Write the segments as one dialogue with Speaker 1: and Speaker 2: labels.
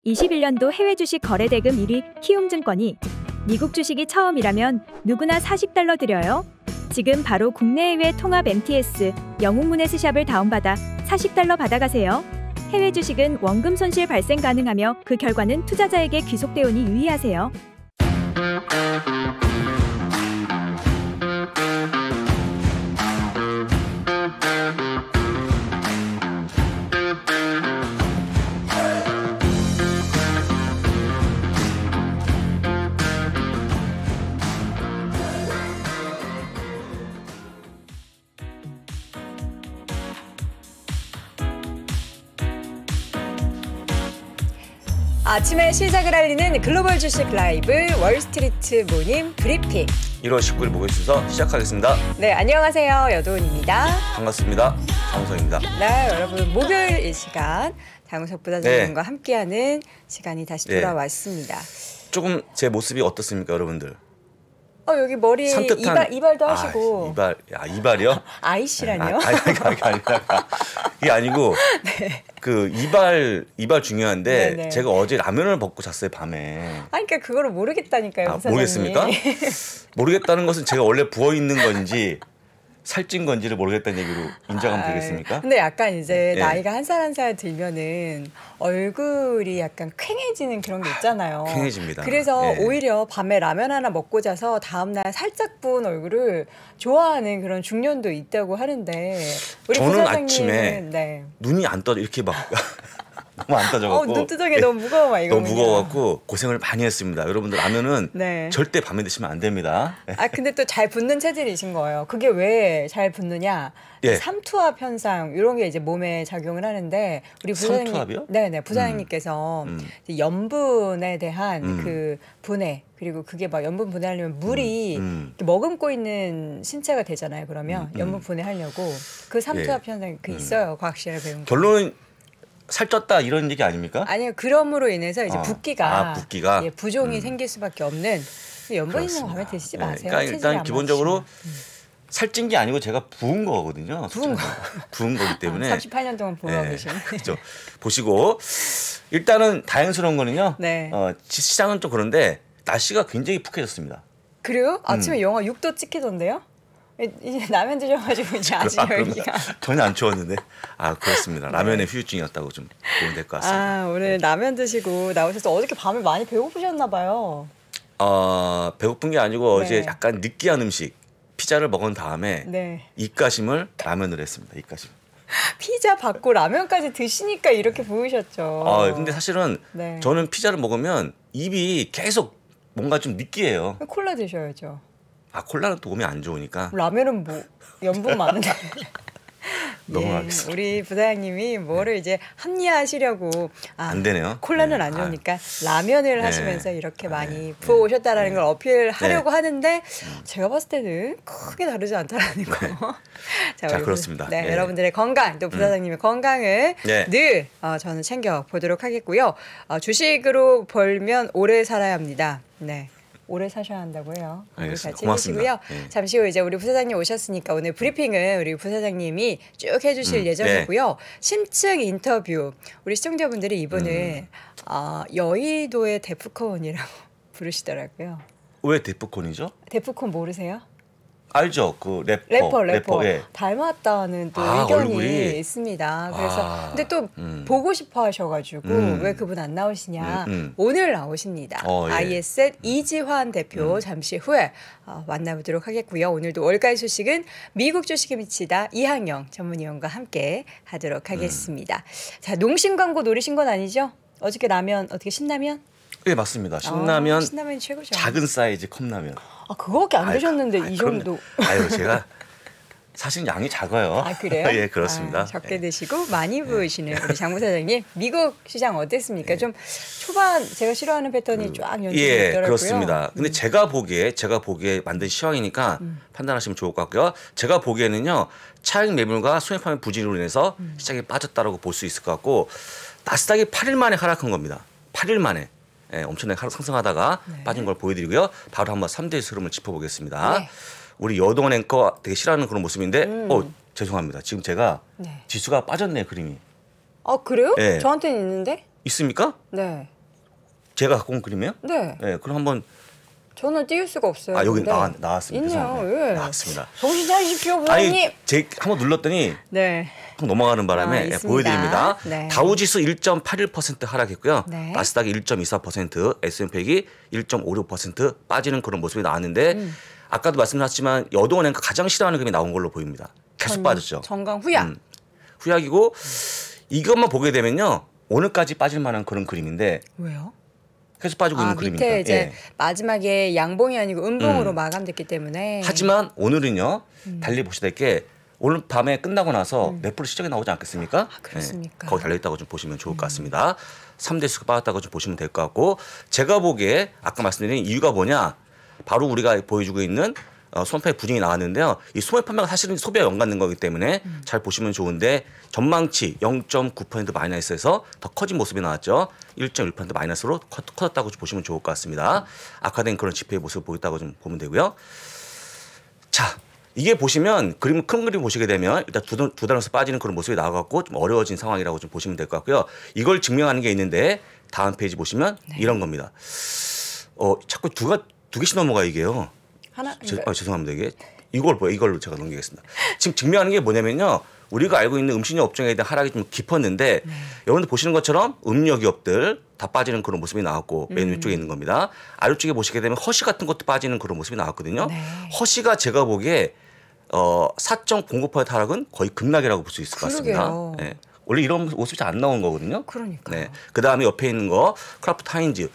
Speaker 1: 21년도 해외 주식 거래 대금 1위 키움증권이 미국 주식이 처음이라면 누구나 40달러 드려요. 지금 바로 국내외 통합 MTS 영웅문해스샵을 다운받아 40달러 받아가세요. 해외 주식은 원금 손실 발생 가능하며 그 결과는 투자자에게 귀속되오니 유의하세요.
Speaker 2: 아침의 시작을 알리는 글로벌 주식 라이브 월스트리트 모닝 브리핑
Speaker 3: 1월 19일 목요일 시작하겠습니다.
Speaker 2: 네, 안녕하세요. 여도은입니다.
Speaker 3: 반갑습니다. 장우석입니다.
Speaker 2: 네, 여러분 목요일 이 시간 장우석 부사장님과 함께하는 시간이 다시 돌아왔습니다.
Speaker 3: 조금 제 모습이 어떻습니까, 여러분들?
Speaker 2: 여기 머리 산뜻한... 이발도 하시고.
Speaker 3: 이발이요?
Speaker 2: 아이씨라뇨?
Speaker 3: 이게 아니고
Speaker 2: 네.
Speaker 3: 그 이발 중요한데 네네. 제가 어제 라면을 먹고 잤어요, 밤에.
Speaker 2: 그러니까 그거를 모르겠다니까요, 부사장님.
Speaker 3: 모르겠습니까? 모르겠다는 것은 제가 원래 부어 있는 건지 살찐 건지를 모르겠다는 얘기로 인정하면 되겠습니까?
Speaker 2: 근데 약간 이제 나이가 한 살 한 살 들면은 얼굴이 약간 퀭해지는 그런 게 있잖아요.
Speaker 3: 퀭해집니다.
Speaker 2: 그래서 오히려 밤에 라면 하나 먹고 자서 다음날 살짝 부은 얼굴을 좋아하는 그런 중년도 있다고 하는데 우리
Speaker 3: 저는 아침에 눈이 안 떠져 이렇게 막 너무 안 떠져갖고
Speaker 2: 눈두덩이 너무 무거워 막 이거는요.
Speaker 3: 너무 무거워갖고 고생을 많이 했습니다. 여러분들 라면은 절대 밤에 드시면 안 됩니다.
Speaker 2: 근데 또 잘 붙는 체질이신 거예요. 그게 왜 잘 붙느냐? 삼투압 현상 이런 게 이제 몸에 작용을 하는데 우리 부사장님,
Speaker 3: 삼투압이요?
Speaker 2: 네네 부사장님께서 염분에 대한 그 분해 그리고 그게 막 염분 분해하려면 물이 머금고 있는 신체가 되잖아요. 그러면 염분 분해하려고 그 삼투압 현상이 있어요. 과학실에 배운 거.
Speaker 3: 결론은 살쪘다 이런 얘기 아닙니까?
Speaker 2: 아니요. 그럼으로 인해서 이제 붓기가 부종이
Speaker 3: 예.
Speaker 2: 생길 수밖에 없는 염분 있는 거 밤에 드시지 마세요.
Speaker 3: 그러니까 일단 기본적으로 살찐 게 아니고 제가 부은 거거든요. 부은 거기 때문에
Speaker 2: 38년 동안 부어 계신.
Speaker 3: 그렇죠. 보시고 일단은 다행스러운 거는요. 시장은 좀 그런데 날씨가 굉장히 푹해졌습니다.
Speaker 2: 그래요? 아침에 영하 6도 찍히던데요? 이제 라면 드셔가지고 이제 아침 열기가
Speaker 3: 전혀 안 추웠는데 그렇습니다. 라면에 후유증이었다고 좀 보면 될 것 같습니다.
Speaker 2: 오늘 라면 드시고 나오셔서 어저께 밤에 많이 배고프셨나 봐요.
Speaker 3: 배고픈 게 아니고 어제 약간 느끼한 음식 피자를 먹은 다음에 입가심을 라면을 했습니다. 입가심.
Speaker 2: 피자 받고 라면까지 드시니까 이렇게 부으셨죠.
Speaker 3: 근데 사실은 저는 피자를 먹으면 입이 계속 뭔가 좀 느끼해요.
Speaker 2: 콜라 드셔야죠.
Speaker 3: 콜라는 또 몸에 안 좋으니까.
Speaker 2: 라면은 뭐 염분 많은데.
Speaker 3: 넘어가겠습니다.
Speaker 2: 우리 부사장님이 뭐를 이제 합리화하시려고
Speaker 3: 안 되네요.
Speaker 2: 콜라는 안 좋으니까 라면을 하시면서 이렇게 많이 부어오셨다라는 걸 어필하려고 하는데 제가 봤을 때는 크게 다르지 않다라는 거.
Speaker 3: 자, 그렇습니다.
Speaker 2: 여러분들의 건강 또 부사장님의 건강을 늘 저는 챙겨보도록 하겠고요. 주식으로 벌면 오래 살아야 합니다. 오래 사셔야 한다고 해요. 잘 챙기시고요. 잠시 후 이제 우리 부사장님 오셨으니까 오늘 브리핑은 우리 부사장님이 쭉 해주실 예정이고요. 심층 인터뷰. 우리 시청자분들이 이분을 여의도의 데프콘이라고 부르시더라고요.
Speaker 3: 왜 데프콘이죠?
Speaker 2: 데프콘 모르세요?
Speaker 3: 알죠. 그 래퍼.
Speaker 2: 닮았다는 또 의견이 얼굴이 있습니다. 그래서 근데 또 보고 싶어 하셔가지고 왜 그분 안 나오시냐. 오늘 나오십니다. ISN 이지환 대표 잠시 후에 만나보도록 하겠고요. 오늘도 월가의 소식은 미국 주식에 미치다 이항영 전문위원과 함께 하도록 하겠습니다. 자, 농심 광고 노리신 건 아니죠? 어저께 라면 어떻게 신라면?
Speaker 3: 네, 맞습니다. 신라면
Speaker 2: 신라면이 최고죠.
Speaker 3: 작은 사이즈 컵라면.
Speaker 2: 그거밖에 안 드셨는데 이 정도.
Speaker 3: 제가 사실 양이 작아요.
Speaker 2: 그래요?
Speaker 3: 예, 그렇습니다.
Speaker 2: 적게 드시고 많이 부으시는 우리 장 부사장님. 미국 시장 어땠습니까? 좀 초반 제가 싫어하는 패턴이 쫙 연출이 있더라고요.
Speaker 3: 그렇습니다. 근데 제가 보기에 만든 시황이니까 판단하시면 좋을 것 같고요. 제가 보기에는요. 차익 매물과 손해 파면 부진으로 인해서 시장이 빠졌다라고 볼 수 있을 것 같고 나스닥이 8일 만에 하락한 겁니다. 8일 만에. 엄청나게 상승하다가 빠진 걸 보여드리고요. 바로 한번 3대의 흐름을 짚어보겠습니다. 우리 여동원 앵커 되게 싫어하는 그런 모습인데 죄송합니다. 지금 제가 지수가 빠졌네요. 그림이.
Speaker 2: 그래요? 저한테는 있는데?
Speaker 3: 있습니까?
Speaker 2: 네.
Speaker 3: 제가 갖고 온 그림이에요?
Speaker 2: 네.
Speaker 3: 네, 그럼 한번.
Speaker 2: 저는 띄울 수가 없어요.
Speaker 3: 아 여기 나왔습니다.
Speaker 2: 있네요. 예.
Speaker 3: 나왔습니다.
Speaker 2: 정신 차리십시오, 부장님.
Speaker 3: 아니, 한번 눌렀더니
Speaker 2: 네.
Speaker 3: 넘어가는 바람에 보여드립니다.
Speaker 2: 네.
Speaker 3: 다우지수 1.81% 하락했고요.
Speaker 2: 네.
Speaker 3: 나스닥이 1.24%, S&P 1.56% 빠지는 그런 모습이 나왔는데 아까도 말씀하셨지만 여동은행가 가장 싫어하는 그림이 나온 걸로 보입니다. 계속 빠졌죠.
Speaker 2: 정강 후약.
Speaker 3: 후약이고 이것만 보게 되면요. 오늘까지 빠질 만한 그런 그림인데
Speaker 2: 왜요?
Speaker 3: 계속 빠지고 있는 그림이니까.
Speaker 2: 밑에 이제 마지막에 양봉이 아니고 음봉으로 마감됐기 때문에.
Speaker 3: 하지만 오늘은요. 달리 보셔야 될 게 오늘 밤에 끝나고 나서 넷플릭스 시장에 나오지 않겠습니까?
Speaker 2: 아, 그렇습니까?
Speaker 3: 네, 거기 달려있다고 좀 보시면 좋을 것 같습니다. 3대 수가 빠졌다고 좀 보시면 될 것 같고 제가 보기에 아까 말씀드린 이유가 뭐냐 바로 우리가 보여주고 있는 소매 부진이 나왔는데요. 이 소매 판매가 사실은 소비와 연관된 거기 때문에 잘 보시면 좋은데 전망치 0.9% 마이너스에서 더 커진 모습이 나왔죠. 1.1% 마이너스로 커졌다고 보시면 좋을 것 같습니다. 악화된 그런 지표의 모습을 보였다고 좀 보면 되고요. 자, 이게 보시면 큰 그림 보시게 되면 일단 두 달에서 빠지는 그런 모습이 나와갖고 좀 어려워진 상황이라고 좀 보시면 될 것 같고요. 이걸 증명하는 게 있는데 다음 페이지 보시면 이런 겁니다. 자꾸 두 개씩 넘어가 이게요.
Speaker 2: 하나.
Speaker 3: 죄송합니다. 이걸로 제가 넘기겠습니다. 지금 증명하는 게 뭐냐면요. 우리가 알고 있는 음식료 업종에 대한 하락이 좀 깊었는데 여러분들 보시는 것처럼 음료 기업들 다 빠지는 그런 모습이 나왔고 맨 위쪽에 있는 겁니다. 아래쪽에 보시게 되면 허쉬 같은 것도 빠지는 그런 모습이 나왔거든요. 허쉬가 제가 보기에 4.09% 하락은 거의 급락이라고 볼 수 있을 것 같습니다. 네. 원래 이런 모습이 잘 안 나오는 거거든요.
Speaker 2: 그러니까.
Speaker 3: 네. 그다음에 옆에 있는 거 크라프트 하인즈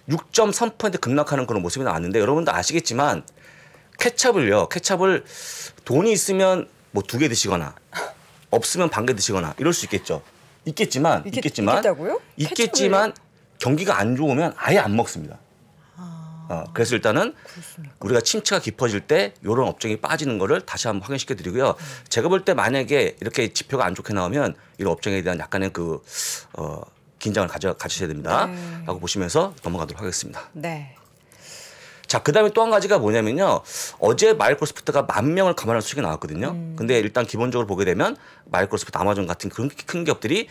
Speaker 3: 6.3% 급락하는 그런 모습이 나왔는데 여러분도 아시겠지만 케찹을 돈이 있으면 뭐 2개 드시거나 없으면 반 개 드시거나 이럴 수 있겠죠. 있겠지만 경기가 안 좋으면 아예 안 먹습니다. 그래서 일단은 그렇습니까? 우리가 침체가 깊어질 때 이런 업종이 빠지는 거를 다시 한번 확인시켜 드리고요. 제가 볼 때 만약에 이렇게 지표가 안 좋게 나오면 이런 업종에 대한 약간의 긴장을 가지셔야 됩니다. 라고 보시면서 넘어가도록 하겠습니다.
Speaker 2: 네.
Speaker 3: 자, 그다음에 또 한 가지가 뭐냐면요. 어제 마이크로소프트가 10,000명을 감안한 수익이 나왔거든요. 근데 일단 기본적으로 보게 되면 마이크로소프트, 아마존 같은 그런 큰 기업들이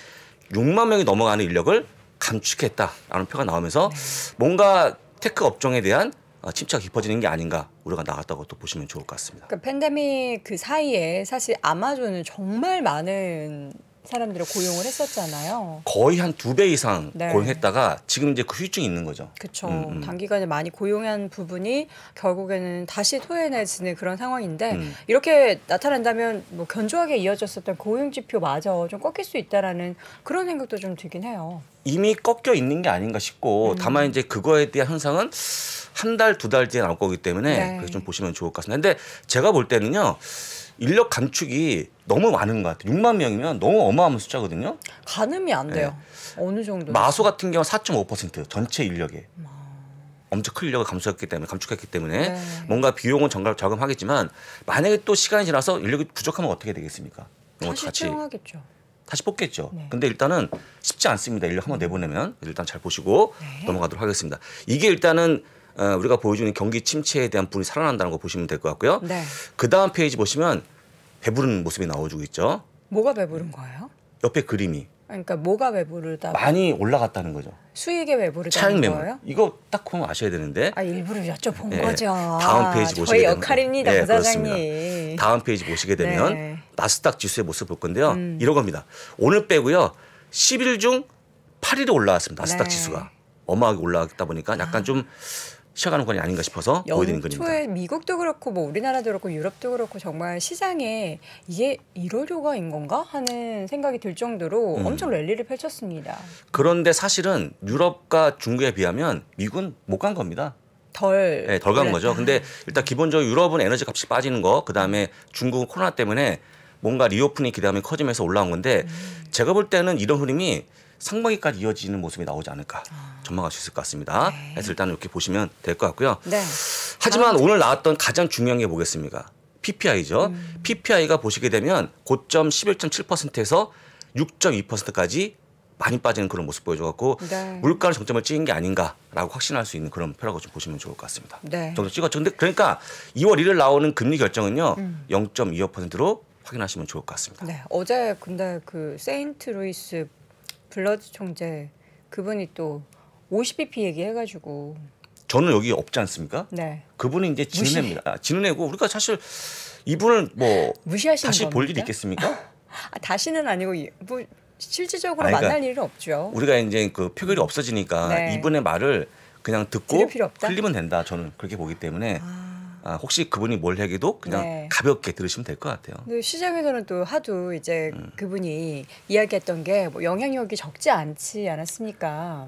Speaker 3: 6만 명이 넘어가는 인력을 감축했다라는 표가 나오면서 뭔가 테크 업종에 대한 침체가 깊어지는 게 아닌가 우려가 나왔다고 또 보시면 좋을 것 같습니다.
Speaker 2: 그러니까 팬데믹 그 사이에 사실 아마존은 정말 많은 사람들을 고용을 했었잖아요.
Speaker 3: 거의 한 2배 이상 고용했다가 지금 이제 그 후유증이 있는 거죠.
Speaker 2: 그렇죠. 단기간에 많이 고용한 부분이 결국에는 다시 토해내지는 그런 상황인데 이렇게 나타난다면 뭐 견조하게 이어졌었던 고용 지표마저 좀 꺾일 수 있다라는 그런 생각도 좀 들긴 해요.
Speaker 3: 이미 꺾여 있는 게 아닌가 싶고 다만 이제 그거에 대한 현상은 한 달, 2달 뒤에 나올 거기 때문에 그래서 좀 보시면 좋을 것 같습니다. 근데 제가 볼 때는요. 인력 감축이 너무 많은 것 같아요. 6만 명이면 너무 어마어마한 숫자거든요.
Speaker 2: 가늠이 안 돼요. 어느 정도.
Speaker 3: 마소 같은 경우 4.5% 전체 인력에 엄청 큰 인력을 감축했기 때문에 뭔가 비용은 저금하겠지만 만약에 또 시간이 지나서 인력이 부족하면 어떻게 되겠습니까?
Speaker 2: 다시 채용하겠죠.
Speaker 3: 다시 뽑겠죠. 근데 일단은 쉽지 않습니다. 인력 한번 내보내면 일단 잘 보시고 넘어가도록 하겠습니다. 이게 일단은 우리가 보여주는 경기 침체에 대한 부분이 살아난다는 거 보시면 될 것 같고요. 그 다음 페이지 보시면 배부른 모습이 나와주고 있죠.
Speaker 2: 뭐가 배부른 거예요?
Speaker 3: 옆에 그림이.
Speaker 2: 그러니까 뭐가 배부르다?
Speaker 3: 많이 올라갔다는 거죠.
Speaker 2: 수익에 배부르다는 거예요?
Speaker 3: 이거 딱 보면 아셔야 되는데.
Speaker 2: 일부러 여쭤본 거죠.
Speaker 3: 다음 페이지 보시게
Speaker 2: 저희
Speaker 3: 되면.
Speaker 2: 역할입니다, 부사장님.
Speaker 3: 다음 페이지 보시게 되면 나스닥 지수의 모습 볼 건데요. 이런 겁니다. 오늘 빼고요. 10일 중 8일이 올라왔습니다. 나스닥 지수가. 어마하게 올라갔다 보니까 약간 좀 쉬어가는 건 아닌가 싶어서 보여드리는 겁니다.
Speaker 2: 연초에 미국도 그렇고 뭐 우리나라도 그렇고 유럽도 그렇고 정말 시장에 이게 이러려가인 건가 하는 생각이 들 정도로 엄청 랠리를 펼쳤습니다.
Speaker 3: 그런데 사실은 유럽과 중국에 비하면 미국은 못 간 겁니다.
Speaker 2: 덜
Speaker 3: 간 거죠. 근데 일단 기본적으로 유럽은 에너지 값이 빠지는 거, 그다음에 중국은 코로나 때문에 뭔가 리오프닝 기대감이 커지면서 올라온 건데 제가 볼 때는 이런 흐름이 상반기까지 이어지는 모습이 나오지 않을까 전망할 수 있을 것 같습니다. 그래서 일단 이렇게 보시면 될 것 같고요. 하지만 오늘 나왔던 가장 중요한 게 뭐겠습니까? PPI죠. PPI가 보시게 되면 고점 11.7%에서 6.2%까지 많이 빠지는 그런 모습 보여줘갖고 물가는 정점을 찍은 게 아닌가라고 확신할 수 있는 그런 표라고 좀 보시면 좋을 것 같습니다. 정도 찍었죠. 근데 그러니까 2월 1일 나오는 금리 결정은요 0.25%로 확인하시면 좋을 것 같습니다.
Speaker 2: 어제 근데 그 세인트 루이스 블러드 총재 그분이 또 50bp 얘기해가지고.
Speaker 3: 저는 여기 없지 않습니까?
Speaker 2: 네.
Speaker 3: 그분이 이제 지는 애고 우리가 사실 이분을 뭐 다시
Speaker 2: 겁니까?
Speaker 3: 볼 일이 있겠습니까?
Speaker 2: 다시는 아니고 뭐 실질적으로 그러니까 만날 일은 없죠.
Speaker 3: 우리가 이제 그 표결이 없어지니까
Speaker 2: 네.
Speaker 3: 이분의 말을 그냥 듣고 흘리면 된다. 저는 그렇게 보기 때문에 혹시 그분이 뭘 얘기도 그냥
Speaker 2: 네.
Speaker 3: 가볍게 들으시면 될 것 같아요.
Speaker 2: 근데 시장에서는 또 하도 이제 그분이 이야기했던 게 뭐 영향력이 적지 않았습니까?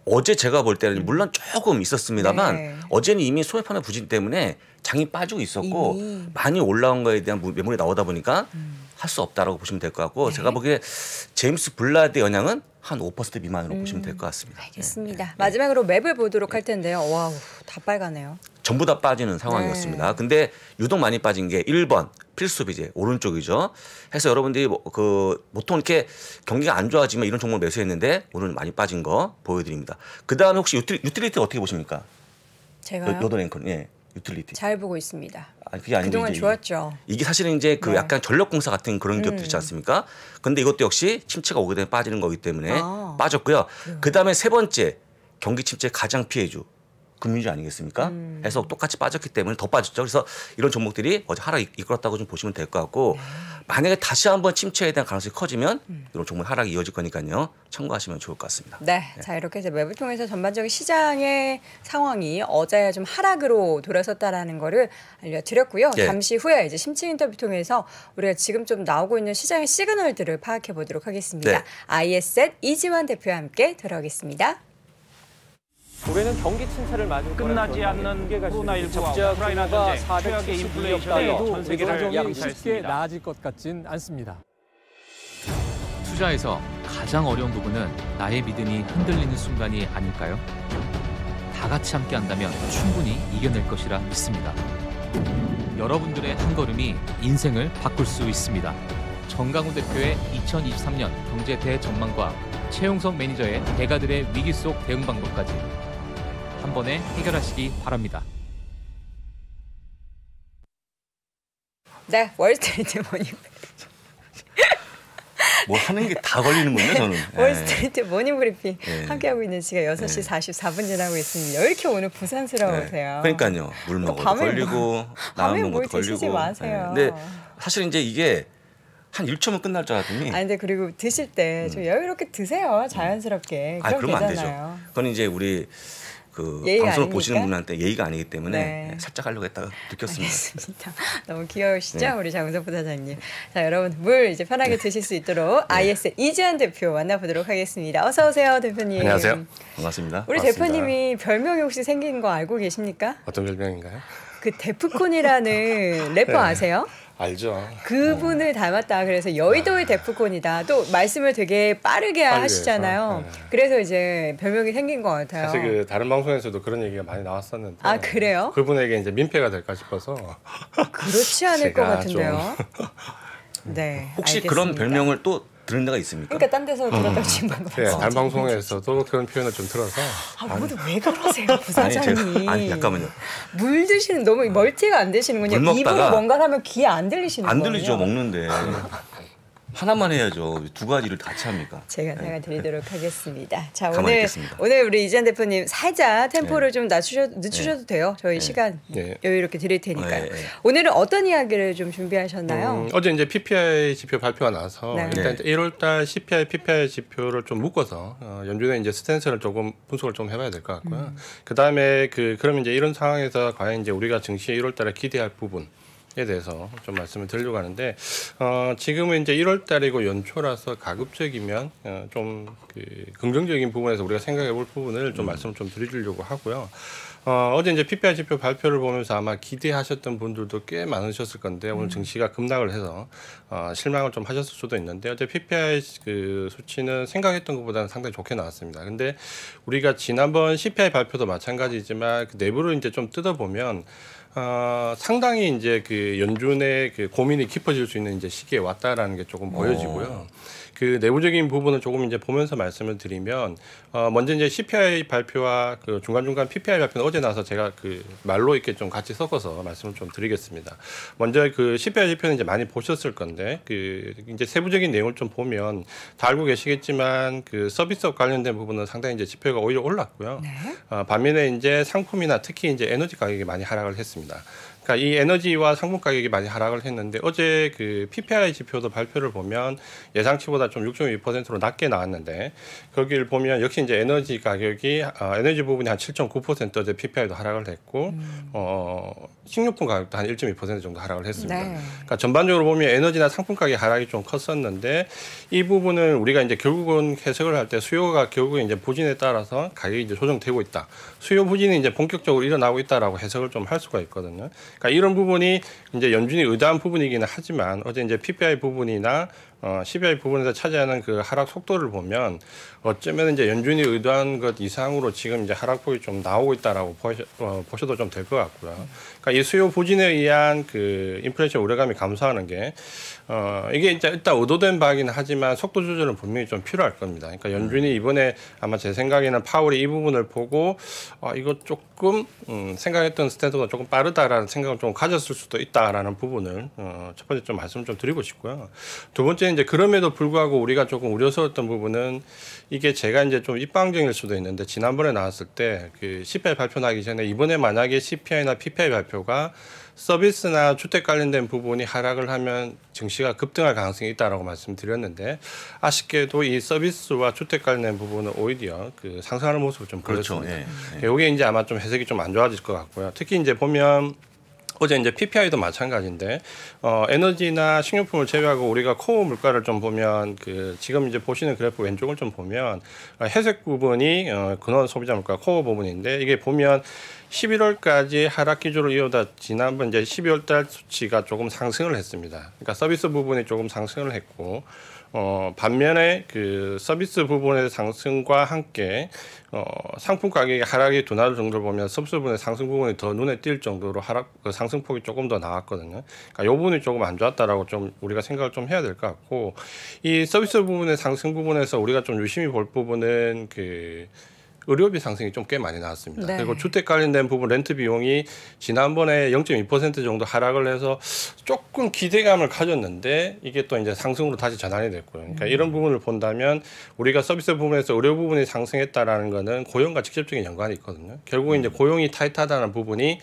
Speaker 3: 어제 제가 볼 때는 물론 조금 있었습니다만
Speaker 2: 네.
Speaker 3: 어제는 이미 소매판매 부진 때문에 장이 빠지고 있었고
Speaker 2: 이미.
Speaker 3: 많이 올라온 거에 대한 매물이 나오다 보니까 할 수 없다라고 보시면 될 것 같고
Speaker 2: 네.
Speaker 3: 제가 보기에 제임스 블라드의 영향은 한 5% 미만으로 보시면 될 것 같습니다.
Speaker 2: 알겠습니다.
Speaker 3: 네.
Speaker 2: 마지막으로 맵을 보도록 할 텐데요. 와우, 다 빨가네요.
Speaker 3: 전부 다 빠지는 상황이었습니다.
Speaker 2: 네.
Speaker 3: 근데 유독 많이 빠진 게 1번 필수 비제 오른쪽이죠. 해서 여러분들이 보통 이렇게 경기가 안 좋아지면 이런 종목을 매수했는데 오늘 많이 빠진 거 보여드립니다. 그 다음에 혹시 유틸리티 어떻게 보십니까?
Speaker 2: 제가요?
Speaker 3: 요돈 앵커, 예, 유틸리티.
Speaker 2: 잘 보고 있습니다.
Speaker 3: 그게 아니고
Speaker 2: 그동안
Speaker 3: 이제
Speaker 2: 좋았죠.
Speaker 3: 이게 사실은 이제 그
Speaker 2: 네.
Speaker 3: 약간 전력공사 같은 그런 기업들 있지 않습니까? 근데 이것도 역시 침체가 오게 되면 빠지는 거기 때문에 빠졌고요. 그 다음에 세 번째 경기 침체 가장 피해주. 금융주 아니겠습니까? 해서 똑같이 빠졌기 때문에 더 빠졌죠. 그래서 이런 종목들이 어제 하락 이끌었다고 좀 보시면 될 것 같고 만약에 다시 한번 침체에 대한 가능성이 커지면 이런 종목 하락이 이어질 거니까요. 참고하시면 좋을 것 같습니다.
Speaker 2: 네, 자 이렇게 해서 맵을 통해서 전반적인 시장의 상황이 어제 좀 하락으로 돌아섰다라는 거를 알려드렸고요.
Speaker 3: 예.
Speaker 2: 잠시 후에 이제 심층 인터뷰 통해서 우리가 지금 좀 나오고 있는 시장의 시그널들을 파악해 보도록 하겠습니다.
Speaker 3: 네.
Speaker 2: IS셋 이지환 대표와 함께 돌아오겠습니다.
Speaker 4: 올해는 경기 침체를 맞을
Speaker 5: 끝나지 않는 코로나19와 우크라이나 전쟁, 최악의 인플레이션이 전 세계를
Speaker 4: 쉽게
Speaker 5: 이탈했습니다.
Speaker 4: 나아질 것 같진 않습니다.
Speaker 6: 투자에서 가장 어려운 부분은 나의 믿음이 흔들리는 순간이 아닐까요? 다 같이 함께 한다면 충분히 이겨낼 것이라 믿습니다. 여러분들의 한 걸음이 인생을 바꿀 수 있습니다. 정강훈 대표의 2023년 경제 대전망과 최용석 매니저의 대가들의 위기 속 대응 방법까지 한 번에 해결하시기 바랍니다.
Speaker 2: 네, 월스트리트 모닝
Speaker 3: 뭐 하는 게 다 걸리는군요, 저는.
Speaker 2: 월스트리트 모닝 브리핑
Speaker 3: 예.
Speaker 2: 함께하고 있는 시간 6시 44분 지나고 있습니다. 왜 이렇게 오늘 부산스러우세요?
Speaker 3: 그러니까요. 물 먹어도
Speaker 2: 밤에
Speaker 3: 걸리고
Speaker 2: 밤에
Speaker 3: 나오는
Speaker 2: 뭘
Speaker 3: 것도
Speaker 2: 드시지
Speaker 3: 걸리고.
Speaker 2: 마세요.
Speaker 3: 근데 사실 이제 이게 한 1초면 끝날 줄 알았더니
Speaker 2: 아니 근데 그리고 드실 때 좀 여유롭게 드세요. 자연스럽게. 그럼
Speaker 3: 그러면 안
Speaker 2: 되잖아요.
Speaker 3: 되죠. 그건 이제 우리 그
Speaker 2: 예의가
Speaker 3: 방송을
Speaker 2: 아니니까?
Speaker 3: 보시는 분한테 예의가 아니기 때문에
Speaker 2: 네.
Speaker 3: 살짝 하려고 했다가 느꼈습니다.
Speaker 2: 알겠습니다. 너무 귀여우시죠?
Speaker 3: 네.
Speaker 2: 우리 장우석 부사장님. 자, 여러분 물 이제 편하게 드실 수 있도록 IS의 이지환 대표 만나보도록 하겠습니다. 어서 오세요, 대표님.
Speaker 7: 안녕하세요.
Speaker 3: 반갑습니다.
Speaker 2: 우리
Speaker 7: 반갑습니다.
Speaker 2: 대표님이 별명이 혹시 생긴 거 알고 계십니까?
Speaker 7: 어떤 별명인가요?
Speaker 2: 그 데프콘이라는 래퍼 아세요?
Speaker 7: 알죠.
Speaker 2: 그분을 닮았다. 그래서 여의도의 데프콘이다. 또 말씀을 되게 빠르게 하시잖아요.
Speaker 7: 해서, 네.
Speaker 2: 그래서 이제 별명이 생긴 것 같아요.
Speaker 7: 사실 그 다른 방송에서도 그런 얘기가 많이 나왔었는데.
Speaker 2: 아, 그래요?
Speaker 7: 그분에게 이제 민폐가 될까 싶어서.
Speaker 2: 그렇지 않을 것
Speaker 7: 제가
Speaker 2: 같은데요. 네.
Speaker 3: 혹시
Speaker 2: 알겠습니다.
Speaker 3: 그런 별명을 또 들은 데가 있습니까?
Speaker 2: 그러니까 딴 데서 들었다고 지금 방금
Speaker 7: 네, 다른 방송에서도 그런 표현을 좀 들어서.
Speaker 2: 아, 모두 왜 그러세요, 부사장님?
Speaker 3: 아니 잠깐만요.
Speaker 2: 물 드시는 너무 멀티가 안 되시는군요.
Speaker 3: 물
Speaker 2: 입으로
Speaker 3: 먹다가
Speaker 2: 뭔가를 하면 귀에 안 들리시는
Speaker 3: 안
Speaker 2: 거예요.
Speaker 3: 들리죠, 먹는데. 하나만 해야죠. 두 가지를 같이 합니까?
Speaker 2: 제가 드리도록 하겠습니다. 자,
Speaker 3: 가만히 있겠습니다.
Speaker 2: 오늘 우리 이지환 대표님 살짝 템포를 좀 늦추셔도 돼요. 저희 시간
Speaker 7: 네.
Speaker 2: 여유롭게 드릴 테니까요.
Speaker 3: 네.
Speaker 2: 오늘은 어떤 이야기를 좀 준비하셨나요?
Speaker 7: 어제 이제 PPI 지표 발표가 나와서
Speaker 2: 네.
Speaker 7: 일단
Speaker 3: 네.
Speaker 7: 1월달 CPI, PPI 지표를 좀 묶어서 연준의 이제 스탠스를 조금 분석을 좀 해봐야 될 것 같고요. 그 다음에 그럼 이제 이런 상황에서 과연 이제 우리가 증시에 1월달에 기대할 부분. 에 대해서 좀 말씀을 드리려고 하는데 지금은 이제 1월달이고 연초라서 가급적이면 좀 긍정적인 부분에서 우리가 생각해 볼 부분을 좀 말씀을 좀 드리려고 하고요. 어제 이제 PPI 지표 발표를 보면서 아마 기대하셨던 분들도 꽤 많으셨을 건데 오늘 증시가 급락을 해서 실망을 좀 하셨을 수도 있는데 어제 PPI 그 수치는 생각했던 것보다는 상당히 좋게 나왔습니다. 근데 우리가 지난번 CPI 발표도 마찬가지지만 그 내부를 이제 좀 뜯어보면 상당히 이제 그 연준의 그 고민이 깊어질 수 있는 이제 시기에 왔다라는 게 조금 보여지고요. 그 내부적인 부분을 조금 이제 보면서 말씀을 드리면 먼저 이제 CPI 발표와 그 중간중간 PPI 발표는 어제 나서 제가 그 말로 이렇게 좀 같이 섞어서 말씀을 좀 드리겠습니다. 먼저 그 CPI 지표는 이제 많이 보셨을 건데 그 이제 세부적인 내용을 좀 보면 다 알고 계시겠지만 그 서비스업 관련된 부분은 상당히 이제 지표가 오히려 올랐고요. 네. 반면에 이제 상품이나 특히 이제 에너지 가격이 많이 하락을 했습니다. 그러니까 이 에너지와 상품 가격이 많이 하락을 했는데 어제 그 PPI 지표도 발표를 보면 예상치보다 좀 6.2%로 낮게 나왔는데 거기를 보면 역시 이제 에너지 가격이 에너지 부분이 한 7.9% 어제 PPI도 하락을 했고 식료품 가격도 한 1.2% 정도 하락을 했습니다. 네. 그러니까 전반적으로 보면 에너지나 상품 가격 하락이 좀 컸었는데 이 부분은 우리가 이제 결국은 해석을 할 때 수요가 결국에 이제 부진에 따라서 가격이 이제 조정되고 있다. 수요 부진이 이제 본격적으로 일어나고 있다라고 해석을 좀 할 수가 있거든요. 그러니까 이런 부분이 이제 연준이 의도한 부분이기는 하지만 어제 이제 PPI 부분이나 CPI 부분에서 차지하는 그 하락 속도를 보면 어쩌면 이제 연준이 의도한 것 이상으로 지금 이제 하락폭이 좀 나오고 있다라고 보셔도 좀 될 것 같고요. 그러니까 이 수요 부진에 의한 그 인플레이션 우려감이 감소하는 게 이게 이제 일단 의도된 바이긴 하지만 속도 조절은 분명히 좀 필요할 겁니다. 그러니까 연준이 이번에 아마 제 생각에는 파월이 이 부분을 보고 이거 조금 생각했던 스탠스보다 조금 빠르다라는 생각을 좀 가졌을 수도 있다라는 부분을 첫 번째 좀 말씀을 좀 드리고 싶고요. 두 번째 이제 그럼에도 불구하고 우리가 조금 우려스러웠던 부분은 이게 제가 이제 좀 입방정일 수도 있는데 지난번에 나왔을 때 그 CPI 발표 나기 전에 이번에 만약에 CPI나 PPI 발표가 서비스나 주택 관련된 부분이 하락을 하면 증시가 급등할 가능성이 있다라고 말씀드렸는데 아쉽게도 이 서비스와 주택 관련된 부분은 오히려 그 상승하는 모습을 좀 보였습니다. 그렇죠. 예. 이게 이제 아마 좀 해석이 좀 안 좋아질 것 같고요. 특히 이제 보면 어제 이제 PPI도 마찬가지인데 에너지나 식료품을 제외하고 우리가 코어 물가를 좀 보면 그 지금 이제 보시는 그래프 왼쪽을 좀 보면 회색 부분이 근원 소비자 물가 코어 부분인데 이게 보면 11월까지 하락 기조를 이어다 지난번 이제 12월 달 수치가 조금 상승을 했습니다. 그러니까 서비스 부분이 조금 상승을 했고 반면에 그 서비스 부분의 상승과 함께 상품 가격의 하락이 둔화될 정도를 보면 서비스 부분의 상승 부분이 더 눈에 띌 정도로 그 상승폭이 조금 더 나왔거든요. 그러니까 이 부분이 조금 안 좋았다라고 좀 우리가 생각을 좀 해야 될 것 같고 이 서비스 부분의 상승 부분에서 우리가 좀 유심히 볼 부분은 그 의료비 상승이 좀 꽤 많이 나왔습니다. 네. 그리고 주택 관련된 부분 렌트 비용이 지난번에 0.2% 정도 하락을 해서 조금 기대감을 가졌는데 이게 또 이제 상승으로 다시 전환이 됐고요. 그러니까 이런 부분을 본다면 우리가 서비스 부분에서 의료 부분이 상승했다라는 거는 고용과 직접적인 연관이 있거든요. 결국은 이제 고용이 타이트하다는 부분이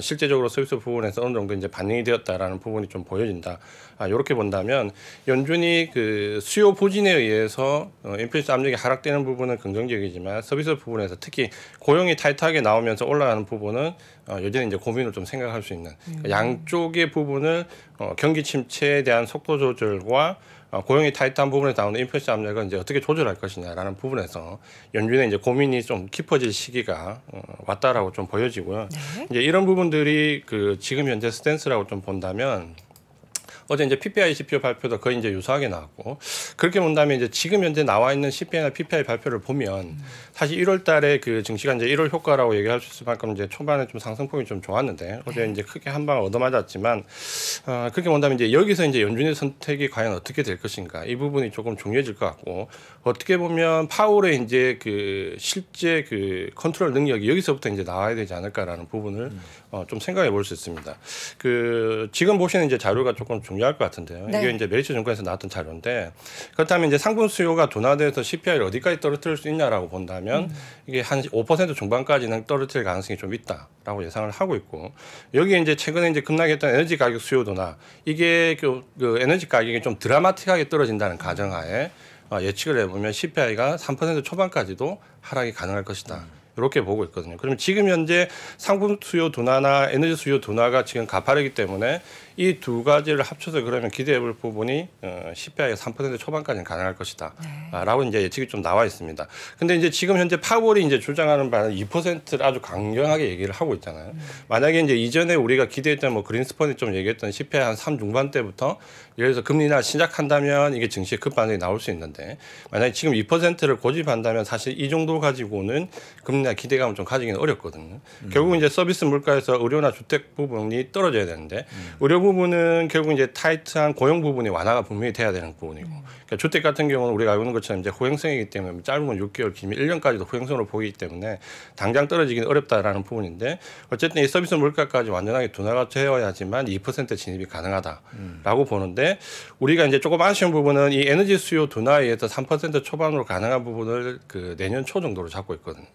Speaker 7: 실제적으로 서비스 부분에서 어느 정도 이제 반영이 되었다라는 부분이 좀 보여진다. 이렇게 본다면 연준이 그 수요 부진에 의해서 인플레이션 압력이 하락되는 부분은 긍정적이지만 서비스 부분에서 특히 고용이 타이트하게 나오면서 올라가는 부분은 여전히 이제 고민을 좀 생각할 수 있는 양쪽의 부분을 경기 침체에 대한 속도 조절과 고용이 타이트한 부분에 나오는 인플레이션 압력을 이제 어떻게 조절할 것이냐라는 부분에서 연준의 이제 고민이 좀 깊어질 시기가 왔다라고 좀 보여지고요. 네. 이제 이런 부분들이 그 지금 현재 스탠스라고 좀 본다면. 어제 이제 PPI 지표 발표도 거의 이제 유사하게 나왔고 그렇게 본다면 이제 지금 현재 나와 있는 CPI나 PPI 발표를 보면 사실 1월 달에 그 증시가 이제 1월 효과라고 얘기할 수 있을 만큼 이제 초반에 좀 상승폭이 좀 좋았는데 어제 이제 크게 한 방 얻어맞았지만 그렇게 본다면 이제 여기서 이제 연준의 선택이 과연 어떻게 될 것인가 이 부분이 조금 중요해질 것 같고 어떻게 보면 파월의 이제 그 실제 그 컨트롤 능력이 여기서부터 이제 나와야 되지 않을까라는 부분을 좀 생각해 볼 수 있습니다. 그 지금 보시는 이제 자료가 조금 중요할 것 같은데요. 네. 이게 이제 메리츠 증권에서 나왔던 자료인데 그렇다면 이제 상품 수요가 둔화돼서 CPI를 어디까지 떨어뜨릴 수 있냐라고 본다면 이게 한 5% 중반까지는 떨어뜨릴 가능성이 좀 있다라고 예상을 하고 있고 여기에 이제 최근에 이제 급락했던 에너지 가격 수요 둔화 이게 그 에너지 가격이 좀 드라마틱하게 떨어진다는 가정하에 예측을 해보면 CPI가 3% 초반까지도 하락이 가능할 것이다. 이렇게 보고 있거든요. 그러면 지금 현재 상품 수요 둔화나 에너지 수요 둔화가 지금 가파르기 때문에 이 두 가지를 합쳐서 그러면 기대해볼 부분이 CPI가 3% 초반까지는 가능할 것이다. 라고 이제 예측이 좀 나와 있습니다. 근데 이제 지금 현재 파월이 이제 주장하는 바는 2%를 아주 강경하게 얘기를 하고 있잖아요. 만약에 이제 이전에 우리가 기대했던 뭐 그린스펀이 좀 얘기했던 CPI 한 3 중반 때부터 예를 들어서 금리 인하 시작한다면 이게 증시에 급반응이 나올 수 있는데 만약에 지금 2%를 고집한다면 사실 이 정도 가지고는 금리 인하 기대감을 좀 가지기는 어렵거든요. 결국 이제 서비스 물가에서 의료나 주택 부분이 떨어져야 되는데 의료 부분 부분은 결국 이제 타이트한 고용 부분이 완화가 분명히 돼야 되는 부분이고, 그러니까 주택 같은 경우는 우리가 알고 있는 것처럼 이제 호행성이기 때문에 짧으면 6개월, 길면 1년까지도 호행성으로 보이기 때문에 당장 떨어지기는 어렵다라는 부분인데, 어쨌든 이 서비스 물가까지 완전하게 둔화가 되어야지만 2% 진입이 가능하다라고 보는데, 우리가 이제 조금 아쉬운 부분은 이 에너지 수요 둔화에 의해서 3% 초반으로 가능한 부분을 그 내년 초 정도로 잡고 있거든요.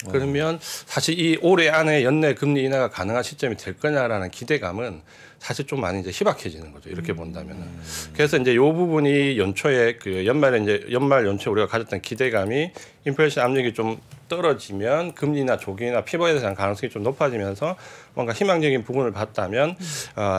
Speaker 7: 그러면 사실 이 올해 안에 연내 금리 인하가 가능한 시점이 될 거냐라는 기대감은 사실 좀 많이 이제 희박해지는 거죠. 이렇게 본다면은. 그래서 이제 요 부분이 연초에 그 연말 연초에 우리가 가졌던 기대감이 인플레이션 압력이 좀 떨어지면 금리나 조기나 피벗에 대한 가능성이 좀 높아지면서 뭔가 희망적인 부분을 봤다면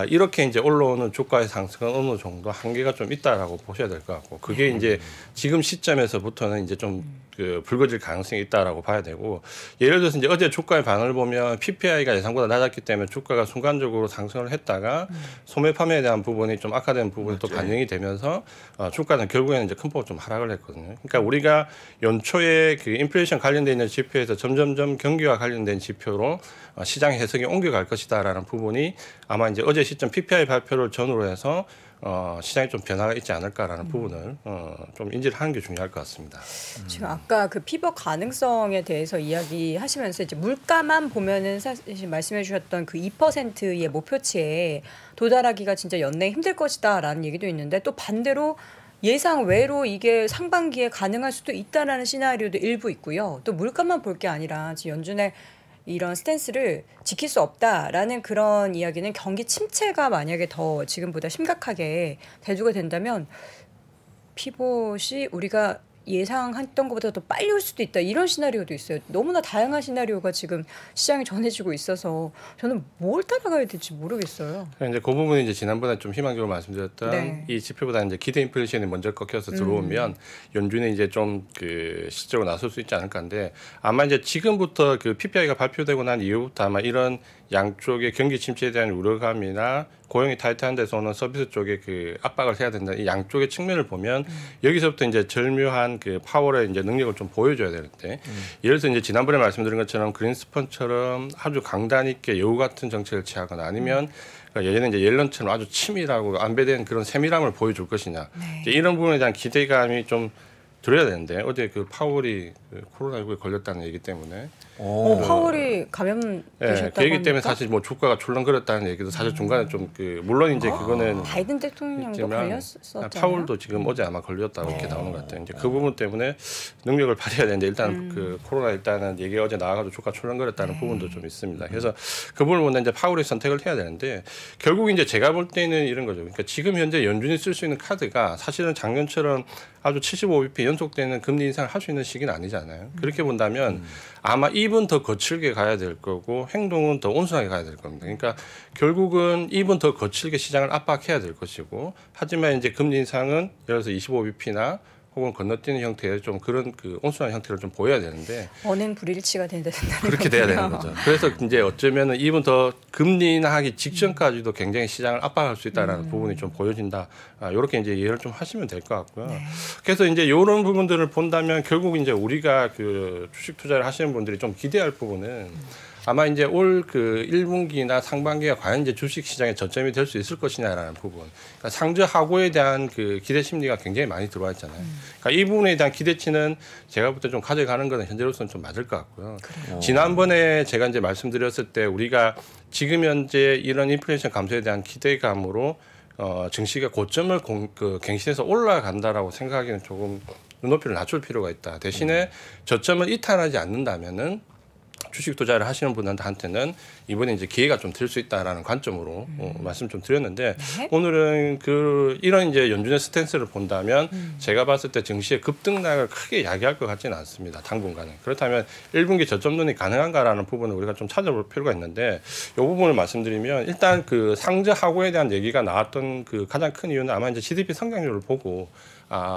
Speaker 7: 이렇게 이제 올라오는 주가의 상승은 어느 정도 한계가 좀 있다라고 보셔야 될 것 같고, 그게 이제 지금 시점에서부터는 이제 좀 그 붉어질 가능성이 있다라고 봐야 되고, 예를 들어서 이제 어제 주가의 반응을 보면 PPI가 예상보다 낮았기 때문에 주가가 순간적으로 상승을 했다가 소매 판매에 대한 부분이 좀 악화된 부분이 또 반영이 되면서 주가는 결국에는 이제 큰 폭으로 좀 하락을 했거든요. 그러니까 우리가 연초에 그 인플레이션 관련돼 있는 지표에서 점점점 경기와 관련된 지표로 시장 해석이 옮겨갈 것이다라는 부분이 아마 이제 어제 시점 PPI 발표를 전후로 해서 시장에 좀 변화가 있지 않을까라는 부분을 좀 인지를 하는 게 중요할 것 같습니다.
Speaker 2: 지금 아까 그 피벗 가능성에 대해서 이야기하시면서 이제 물가만 보면은 사실 말씀해 주셨던 그 2%의 목표치에 도달하기가 진짜 연내에 힘들 것이다라는 얘기도 있는데, 또 반대로 예상 외로 이게 상반기에 가능할 수도 있다라는 시나리오도 일부 있고요. 또 물가만 볼 게 아니라 지금 연준의 이런 스탠스를 지킬 수 없다라는 그런 이야기는 경기 침체가 만약에 더 지금보다 심각하게 대두가 된다면 피벗이 우리가 예상했던 것보다 더 빨리 올 수도 있다, 이런 시나리오도 있어요. 너무나 다양한 시나리오가 지금 시장에 전해지고 있어서 저는 뭘 따라가야 될지 모르겠어요.
Speaker 7: 이제 그 부분이 이제 지난번에 좀 희망적으로 말씀드렸던
Speaker 2: 네.
Speaker 7: 이 지표보다 이제 기대 인플레이션이 먼저 꺾여서 들어오면 연준이 이제 좀 그 실적으로 나설 수 있지 않을까 하는데, 아마 이제 지금부터 그 PPI가 발표되고 난 이후부터 아마 이런 양쪽의 경기 침체에 대한 우려감이나 고용이 타이트한 데서 오는 서비스 쪽에 그 압박을 해야 된다, 이 양쪽의 측면을 보면 여기서부터 이제 절묘한 그 파월의 이제 능력을 좀 보여줘야 되는데, 예를 들어서 이제 지난번에 말씀드린 것처럼 그린스펀처럼 아주 강단 있게 여우 같은 정책을 취하거나 아니면 그러니까 예전에 이제 옐런처럼 아주 치밀하고 안배된 그런 세밀함을 보여줄 것이냐, 이제 이런 부분에 대한 기대감이 좀 들어야 되는데, 어제 그 파월이 그 코로나19에 걸렸다는 얘기 때문에
Speaker 2: 파월이 감염되셨다고
Speaker 7: 그 얘기 때문에 사실 뭐 주가가 출렁거렸다는 얘기도 사실 중간에 좀 그 물론 이제 그거는
Speaker 2: 바이든 대통령도 걸렸었잖아요.
Speaker 7: 파월도 지금 어제 아마 걸렸다고 이렇게 나오는 것 같아요. 이제 그 부분 때문에 능력을 발휘해야 되는데, 일단 그 코로나 일단은 얘기가 어제 나와가지고 주가 출렁거렸다는 부분도 좀 있습니다. 그래서 그 부분을 보면 이제 파월이 선택을 해야 되는데, 결국 이제 제가 볼 때는 이런 거죠. 그러니까 지금 현재 연준이 쓸 수 있는 카드가 사실은 작년처럼 아주 75bp 연속되는 금리 인상을 할 수 있는 시기는 아니잖아요. 그렇게 본다면 아마 입은 더 거칠게 가야 될 거고 행동은 더 온순하게 가야 될 겁니다. 그러니까 결국은 입은 더 거칠게 시장을 압박해야 될 것이고, 하지만 이제 금리 인상은 예를 들어서 25bp나 혹은 건너뛰는 형태의 좀 그런 그 온순한 형태를 좀 보여야 되는데,
Speaker 2: 언행 불일치가 된다는
Speaker 7: 그렇게 돼야 되는 거죠. 그래서 이제 어쩌면은 이분 더 금리 인하하기 직전까지도 굉장히 시장을 압박할 수 있다라는 부분이 좀 보여진다. 이렇게 이제 이해를 좀 하시면 될 것 같고요. 그래서 이제 이런 부분들을 본다면 결국 이제 우리가 그 주식 투자를 하시는 분들이 좀 기대할 부분은 아마 이제 올 그 1분기나 상반기가 과연 이제 주식 시장의 저점이 될 수 있을 것이냐라는 부분. 그러니까 상저 하고에 대한 그 기대 심리가 굉장히 많이 들어와 있잖아요. 그러니까 이 부분에 대한 기대치는 제가 볼 때 좀 가져가는 거는 현재로서는 좀 맞을 것 같고요. 지난번에 제가 이제 말씀드렸을 때 우리가 지금 현재 이런 인플레이션 감소에 대한 기대감으로 증시가 고점을 갱신해서 올라간다라고 생각하기는 조금 눈높이를 낮출 필요가 있다. 대신에 저점을 이탈하지 않는다면은 주식 투자를 하시는 분들한테는 이번에 이제 기회가 좀 될 수 있다라는 관점으로 말씀 좀 드렸는데, 오늘은 이런 이제 연준의 스탠스를 본다면 제가 봤을 때 증시의 급등락을 크게 야기할 것 같지는 않습니다. 당분간은. 그렇다면 1분기 저점 눈이 가능한가라는 부분을 우리가 좀 찾아볼 필요가 있는데, 이 부분을 말씀드리면 일단 그 상저 하고에 대한 얘기가 나왔던 그 가장 큰 이유는 아마 이제 GDP 성장률을 보고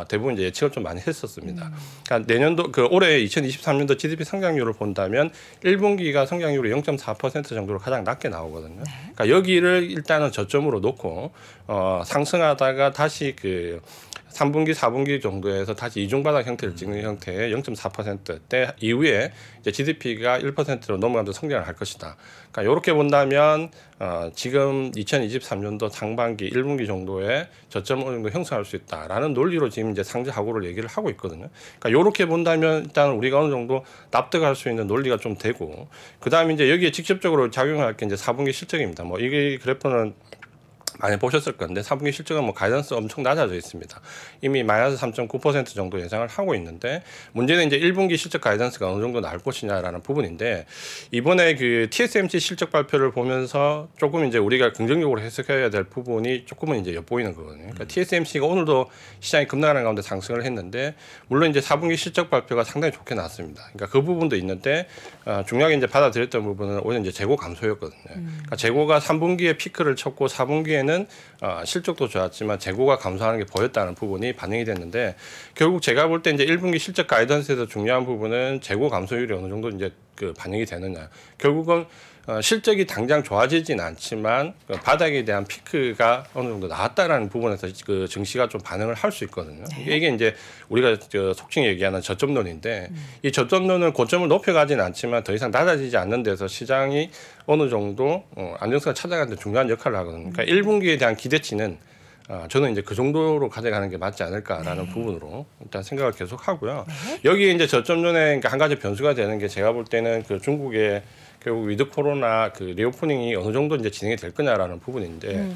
Speaker 7: 대부분 이제 예측을 좀 많이 했었습니다. 그러니까 내년도 올해 2023년도 GDP 성장률을 본다면 1분기가 성장률이 0.4% 정도로 가장 낮게 나오거든요. 그러니까 여기를 일단은 저점으로 놓고 상승하다가 다시 그 3분기, 4분기 정도에서 다시 이중바닥 형태를 찍는 형태의 0.4%대 이후에 이제 GDP가 1%로 넘어가면서 성장을 할 것이다. 그러니까 이렇게 본다면 지금 2023년도 상반기 1분기 정도에 저점 어느 정도 형성할 수 있다라는 논리로 지금 이제 상저하고를 얘기를 하고 있거든요. 그러니까 이렇게 본다면 일단 우리가 어느 정도 납득할 수 있는 논리가 좀 되고, 그 다음에 이제 여기에 직접적으로 작용할 게 이제 4분기 실적입니다. 뭐 이게 그래프는 많이 보셨을 건데 4분기 실적은 뭐 가이던스 엄청 낮아져 있습니다. 이미 마이너스 3.9% 정도 예상을 하고 있는데, 문제는 이제 1분기 실적 가이던스가 어느 정도 나올 것이냐라는 부분인데, 이번에 그 TSMC 실적 발표를 보면서 조금 이제 우리가 긍정적으로 해석해야 될 부분이 조금은 이제 엿보이는 거거든요. 그러니까 TSMC가 오늘도 시장이 급락하는 가운데 상승을 했는데, 물론 이제 4분기 실적 발표가 상당히 좋게 나왔습니다. 그러니까 그 부분도 있는데 중요하게 이제 받아들였던 부분은 오늘 이제 재고 감소였거든요. 그러니까 재고가 3분기에 피크를 쳤고 4분기에 실적도 좋았지만 재고가 감소하는 게 보였다는 부분이 반영이 됐는데, 결국 제가 볼 때 이제 1분기 실적 가이던스에서 중요한 부분은 재고 감소율이 어느 정도 이제 그 반영이 되느냐. 결국은 실적이 당장 좋아지진 않지만 바닥에 대한 피크가 어느 정도 나왔다라는 부분에서 그 증시가 좀 반응을 할 수 있거든요. 네. 이게 이제 우리가 속칭 얘기하는 저점론인데, 이 저점론은 고점을 높여가지는 않지만 더 이상 낮아지지 않는 데서 시장이 어느 정도 안정성을 찾아가는 데 중요한 역할을 하거든요. 그러니까 1분기에 대한 기대치는 저는 이제 그 정도로 가져가는 게 맞지 않을까라는 부분으로 일단 생각을 계속 하고요. 여기에 이제 저점론에 한 가지 변수가 되는 게, 제가 볼 때는 그 중국의 결국 위드 코로나 그 리오프닝이 어느 정도 이제 진행이 될 거냐라는 부분인데,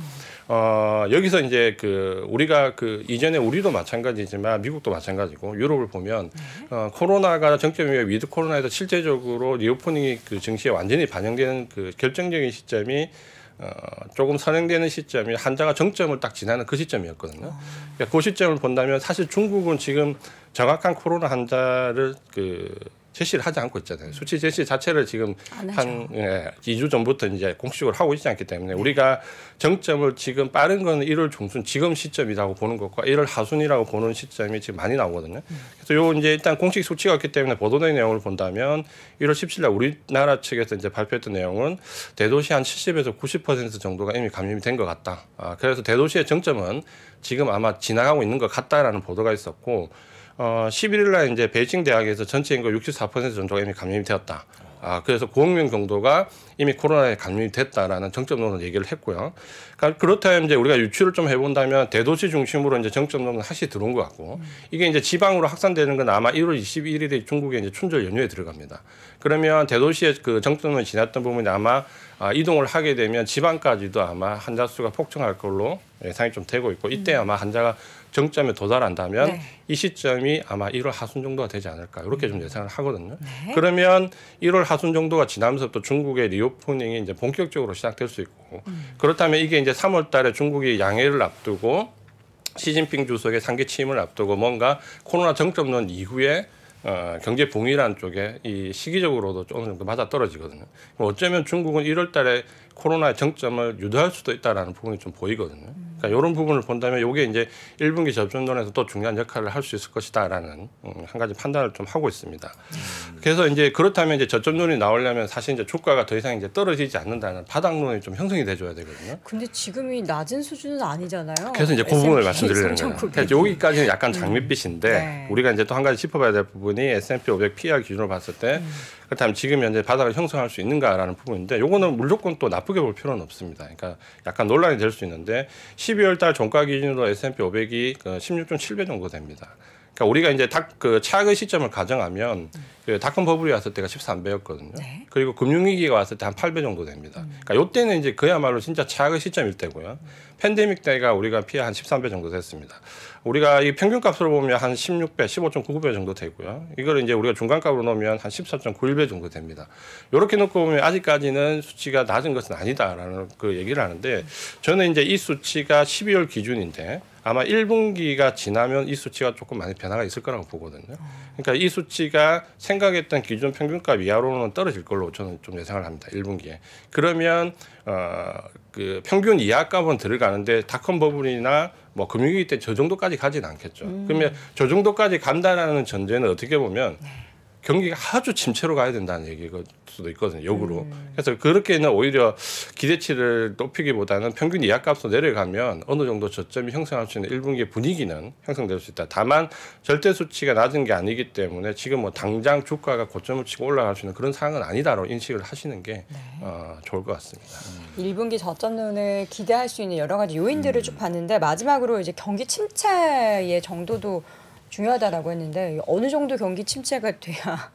Speaker 7: 여기서 이제 그 우리가 그 이전에 우리도 마찬가지지만 미국도 마찬가지고 유럽을 보면 코로나가 정점 이후에 위드 코로나에서 실제적으로 리오프닝이 그 증시에 완전히 반영되는 그 결정적인 시점이 조금 선행되는 시점이 한자가 정점을 딱 지나는 그 시점이었거든요. 그러니까 그 시점을 본다면 사실 중국은 지금 정확한 코로나 환자를 제시를 하지 않고 있잖아요. 수치 제시 자체를 지금 한 2주 전부터 이제 공식으로 하고 있지 않기 때문에 우리가 정점을 지금 빠른 건 1월 중순 지금 시점이라고 보는 것과 1월 하순이라고 보는 시점이 지금 많이 나오거든요. 그래서 요 이제 일단 공식 수치가 없기 때문에 보도된 내용을 본다면 1월 17일 날 우리나라 측에서 이제 발표했던 내용은 대도시 한 70에서 90% 정도가 이미 감염이 된 것 같다. 그래서 대도시의 정점은 지금 아마 지나가고 있는 것 같다라는 보도가 있었고, 11일 날 이제 베이징 대학에서 전체 인구 64% 정도가 이미 감염이 되었다. 그래서 9억 명 정도가 이미 코로나에 감염이 됐다라는 정점론을 얘기를 했고요. 그러니까 그렇다면 이제 우리가 유추를 좀 해본다면 대도시 중심으로 이제 정점론은 확실히 들어온 것 같고, 이게 이제 지방으로 확산되는 건 아마 1월 21일에 중국의 이제 춘절 연휴에 들어갑니다. 그러면 대도시의 그 정점론이 지났던 부분이 아마 이동을 하게 되면 지방까지도 아마 환자 수가 폭증할 걸로 예상이 좀 되고 있고, 이때 아마 환자가 정점에 도달한다면 이 시점이 아마 1월 하순 정도가 되지 않을까, 이렇게 좀 예상을 하거든요. 그러면 1월 하순 정도가 지나면서부터 중국의 리오프닝이 이제 본격적으로 시작될 수 있고, 그렇다면 이게 이제 3월 달에 중국이 양해를 앞두고 시진핑 주석의 3기 취임을 앞두고 뭔가 코로나 정점론 이후에 경제 봉이라는 쪽에 이 시기적으로도 어느 정도 맞아 떨어지거든요. 어쩌면 중국은 1월 달에 코로나의 정점을 유도할 수도 있다라는 부분이 좀 보이거든요. 그러니까 이런 부분을 본다면 이게 이제 1분기 접종론에서 또 중요한 역할을 할 수 있을 것이다라는 한 가지 판단을 좀 하고 있습니다. 그래서 이제 그렇다면 이제 저점론이 나오려면 사실 이제 주가가 더 이상 이제 떨어지지 않는다는 바닥론이 좀 형성이 돼줘야 되거든요.
Speaker 2: 근데 지금이 낮은 수준은 아니잖아요.
Speaker 7: 그래서 이제 그 부분을 말씀드리려는 거예요. 여기까지는 약간 장밋빛인데
Speaker 2: 네.
Speaker 7: 우리가 이제 또 한 가지 짚어봐야 될 부분이 S&P 500 PR 기준으로 봤을 때 그렇다면 지금 현재 바닥을 형성할 수 있는가라는 부분인데, 요거는 무조건 또 나쁘게 볼 필요는 없습니다. 그러니까 약간 논란이 될 수 있는데 12월 달 종가 기준으로 S&P 500이 16.7배 정도 됩니다. 그러니까 우리가 이제 그 차익의 시점을 가정하면 그 닷컴 버블이 왔을 때가 13배였거든요. 네. 그리고 금융위기가 왔을 때 한 8배 정도 됩니다. 그러니까 요때는 이제 그야말로 진짜 차익의 시점일 때고요. 팬데믹 때가 우리가 피해 한 13배 정도 됐습니다. 우리가 이 평균값으로 보면 한 16배, 15.99배 정도 되고요. 이걸 이제 우리가 중간값으로 놓으면 한 14.91배 정도 됩니다. 이렇게 놓고 보면 아직까지는 수치가 낮은 것은 아니다라는 그 얘기를 하는데, 저는 이제 이 수치가 12월 기준인데 아마 1분기가 지나면 이 수치가 조금 많이 변화가 있을 거라고 보거든요. 그러니까 이 수치가 생각했던 기준 평균값 이하로는 떨어질 걸로 저는 좀 예상을 합니다. 1분기에. 그러면 그 평균 이하값은 들어가는데 닷컴 버블이나 뭐 금융위기 때 저 정도까지 가지는 않겠죠. 그러면 저 정도까지 간다라는 전제는 어떻게 보면 경기가 아주 침체로 가야 된다는 얘기일 수도 있거든요. 역으로. 그래서 그렇게는 오히려 기대치를 높이기보다는 평균 이하값으로 내려가면 어느 정도 저점이 형성할 수 있는 1분기 분위기는 형성될 수 있다. 다만 절대 수치가 낮은 게 아니기 때문에 지금 뭐 당장 주가가 고점을 치고 올라갈 수 있는 그런 상황은 아니다라고 인식을 하시는 게 좋을 것 같습니다.
Speaker 2: 1분기 저점론을 기대할 수 있는 여러 가지 요인들을 쭉 봤는데 마지막으로 이제 경기 침체의 정도도 중요하다라고 했는데 어느 정도 경기 침체가 돼야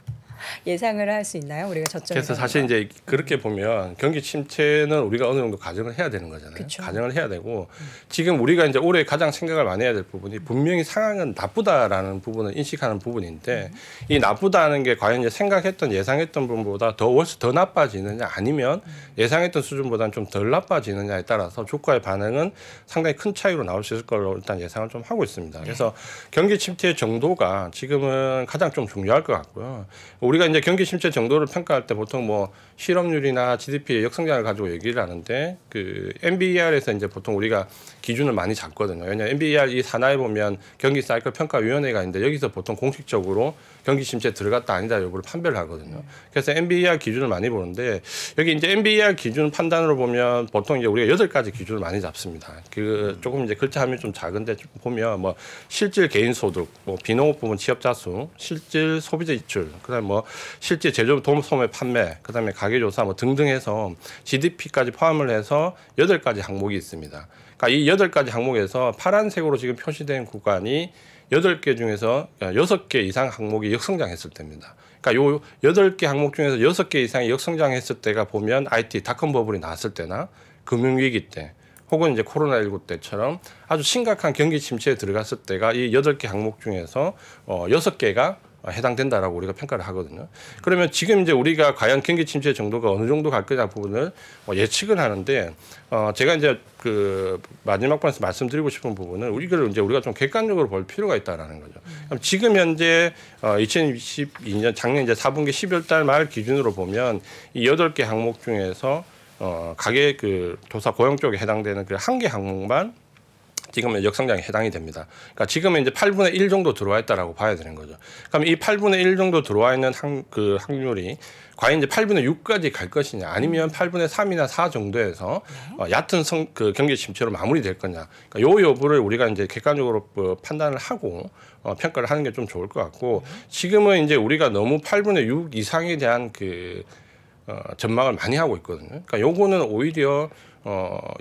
Speaker 2: 예상을 할 수 있나요? 우리가 저점을.
Speaker 7: 그래서 사실 이제 그렇게 보면 경기 침체는 우리가 어느 정도 가정을 해야 되는 거잖아요.
Speaker 2: 그쵸.
Speaker 7: 가정을 해야 되고 지금 우리가 이제 올해 가장 생각을 많이 해야 될 부분이 분명히 상황은 나쁘다라는 부분을 인식하는 부분인데 이 나쁘다는 게 과연 이제 생각했던 예상했던 부분보다 더 나빠지느냐 아니면 예상했던 수준보다는 좀 덜 나빠지느냐에 따라서 주가의 반응은 상당히 큰 차이로 나올 수 있을 걸로 일단 예상을 좀 하고 있습니다. 그래서 경기 침체의 정도가 지금은 가장 좀 중요할 것 같고요. 우리가 이제 경기 침체 정도를 평가할 때 보통 뭐 실업률이나 GDP의 역성장을 가지고 얘기를 하는데 그 NBER에서 이제 보통 우리가 기준을 많이 잡거든요. 왜냐하면 NBER 이 산하에 보면 경기 사이클 평가위원회가 있는데 여기서 보통 공식적으로 경기 침체 들어갔다 아니다 여부를 판별을 하거든요. 그래서 NBER 기준을 많이 보는데 여기 이제 NBER 기준 판단으로 보면 보통 이제 우리가 8가지 기준을 많이 잡습니다. 그 조금 이제 글자 함이 좀 작은데 보면 뭐 실질 개인 소득, 뭐 비농업 부문 취업자 수, 실질 소비자 지출, 그다음에 뭐 실질 제조 도소매 판매, 그다음에 가계 조사 뭐 등등 해서 GDP까지 포함을 해서 8가지 항목이 있습니다. 그러니까 이 8가지 항목에서 파란색으로 지금 표시된 구간이 8개 중에서 6개 이상 항목이 역성장했을 때입니다. 그러니까 요 8개 항목 중에서 6개 이상이 역성장했을 때가 보면 IT 닷컴 버블이 나왔을 때나 금융위기 때 혹은 이제 코로나19 때처럼 아주 심각한 경기 침체에 들어갔을 때가 이 8개 항목 중에서 6개가 해당된다라고 우리가 평가를 하거든요. 그러면 지금 이제 우리가 과연 경기 침체 정도가 어느 정도 갈 거냐 부분을 예측을 하는데 제가 이제 그 마지막 번에서 말씀드리고 싶은 부분은 이걸 이제 우리가 좀 객관적으로 볼 필요가 있다라는 거죠. 그럼 지금 현재 2022년 작년 이제 4분기 12월 달 말 기준으로 보면 이 8개 항목 중에서 가계 그 조사 고용 쪽에 해당되는 그 1개 항목만 지금은 역성장에 해당이 됩니다. 그러니까 지금은 이제 8분의 1 정도 들어와 있다라고 봐야 되는 거죠. 그럼 이 8분의 1 정도 들어와 있는 그 확률이 과연 이제 8분의 6까지 갈 것이냐, 아니면 8분의 3이나 4 정도에서 얕은 그 경기 침체로 마무리될 거냐. 그러니까 요 여부를 우리가 이제 객관적으로 판단을 하고 평가를 하는 게 좀 좋을 것 같고, 지금은 이제 우리가 너무 8분의 6 이상에 대한 그 전망을 많이 하고 있거든요. 그러니까 요거는 오히려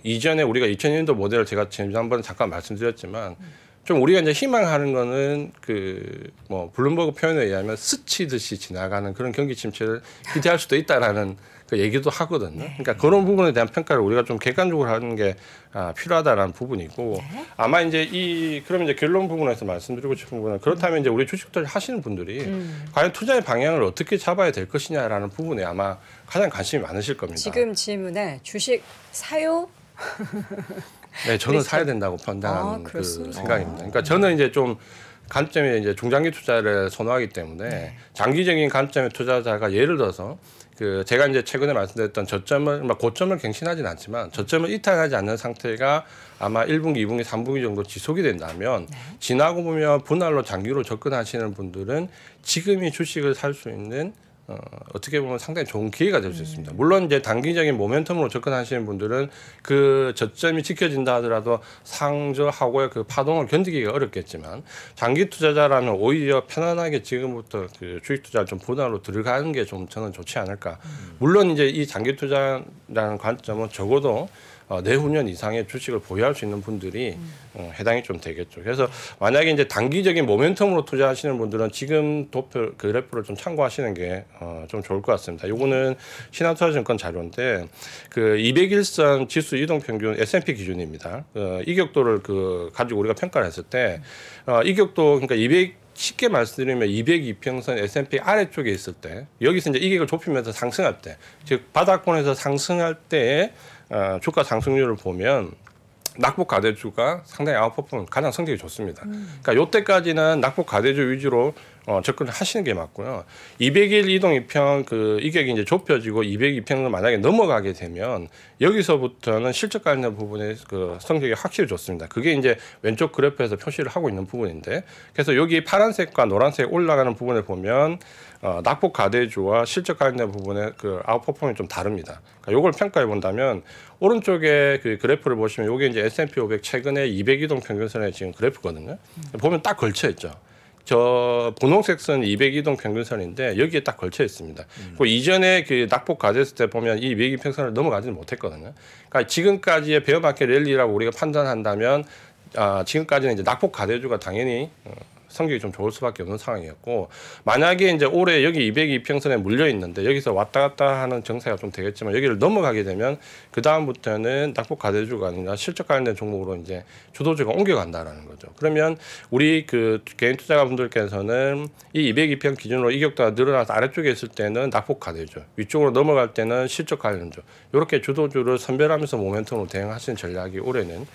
Speaker 7: 이전에 우리가 2000년도 모델을 제가 지난번에 잠깐 말씀드렸지만 좀 우리가 이제 희망하는 거는 그 뭐 블룸버그 표현에 의하면 스치듯이 지나가는 그런 경기 침체를 기대할 수도 있다라는 그 얘기도 하거든요. 그러니까 그런 부분에 대한 평가를 우리가 좀 객관적으로 하는 게 필요하다라는 부분이고, 아마 이제 그럼 이제 결론 부분에서 말씀드리고 싶은 부분은, 그렇다면 이제 우리 주식들 하시는 분들이 과연 투자의 방향을 어떻게 잡아야 될 것이냐라는 부분에 아마 가장 관심이 많으실 겁니다.
Speaker 2: 지금 질문에 주식 사요?
Speaker 7: 네, 저는 사야 된다고 판단하는 그 생각입니다. 그러니까 저는 이제 좀 관점이 이제 중장기 투자를 선호하기 때문에 장기적인 관점의 투자자가 예를 들어서 그 제가 이제 최근에 말씀드렸던 저점을 고점을 갱신하진 않지만 저점을 이탈하지 않는 상태가 아마 1분기, 2분기, 3분기 정도 지속이 된다면 지나고 보면 분할로 장기로 접근하시는 분들은 지금이 주식을 살 수 있는 어떻게 보면 상당히 좋은 기회가 될 수 있습니다. 물론 이제 단기적인 모멘텀으로 접근하시는 분들은 그 저점이 지켜진다 하더라도 상저하고의 그 파동을 견디기가 어렵겠지만, 장기 투자자라면 오히려 편안하게 지금부터 그 주식 투자를 좀 분할로 들어가는 게 좀 저는 좋지 않을까. 물론 이제 이 장기 투자라는 관점은 적어도 내후년 이상의 주식을 보유할 수 있는 분들이 해당이 좀 되겠죠. 그래서 만약에 이제 단기적인 모멘텀으로 투자하시는 분들은 지금 도표 그래프를 좀 참고하시는 게 좀 좋을 것 같습니다. 요거는 신한투자증권 자료인데 그 201선 지수 이동평균 S&P 기준입니다. 이격도를 가지고 우리가 평가를 했을 때 이격도 그러니까 쉽게 말씀드리면 202평선 S&P 아래쪽에 있을 때, 여기서 이제 이격을 좁히면서 상승할 때, 즉 바닥권에서 상승할 때에 주가 상승률을 보면 낙폭 가대주가 상당히 아웃퍼폼 가장 성적이 좋습니다. 그러니까 이때까지는 낙폭 가대주 위주로 접근을 하시는 게 맞고요. 200일 이동 이평 그 이격이 이제 좁혀지고 202평을 만약에 넘어가게 되면 여기서부터는 실적 관련 부분의 그 성적이 확실히 좋습니다. 그게 이제 왼쪽 그래프에서 표시를 하고 있는 부분인데, 그래서 여기 파란색과 노란색 올라가는 부분을 보면 낙폭 가대주와 실적 관련 부분의 그 아웃퍼폼이 좀 다릅니다. 그러니까 이걸 평가해 본다면 오른쪽에 그 그래프를 보시면 이게 이제 S&P 500 최근에 200이동 평균선에 지금 그래프거든요. 보면 딱 걸쳐 있죠. 저 분홍색 선 200이동 평균선인데 여기에 딱 걸쳐 있습니다. 그 이전에 그 낙폭 가됐을 때 보면 이 202평선을 넘어가지는 못했거든요. 그러니까 지금까지의 베어마켓 랠리라고 우리가 판단한다면 지금까지는 이제 낙폭 가대주가 당연히 성적이 좀 좋을 수밖에 없는 상황이었고, 만약에 이제 올해 여기 202평선에 물려 있는데 여기서 왔다 갔다 하는 정세가 좀 되겠지만 여기를 넘어가게 되면 그 다음부터는 낙폭 가대주가 아니라 실적 관련된 종목으로 이제 주도주가 옮겨간다라는 거죠. 그러면 우리 그 개인 투자자분들께서는 이 202평 기준으로 이격도가 늘어나서 아래쪽에 있을 때는 낙폭 가대주, 위쪽으로 넘어갈 때는 실적 관련주, 이렇게 주도주를 선별하면서 모멘텀으로 대응하시는 전략이 올해는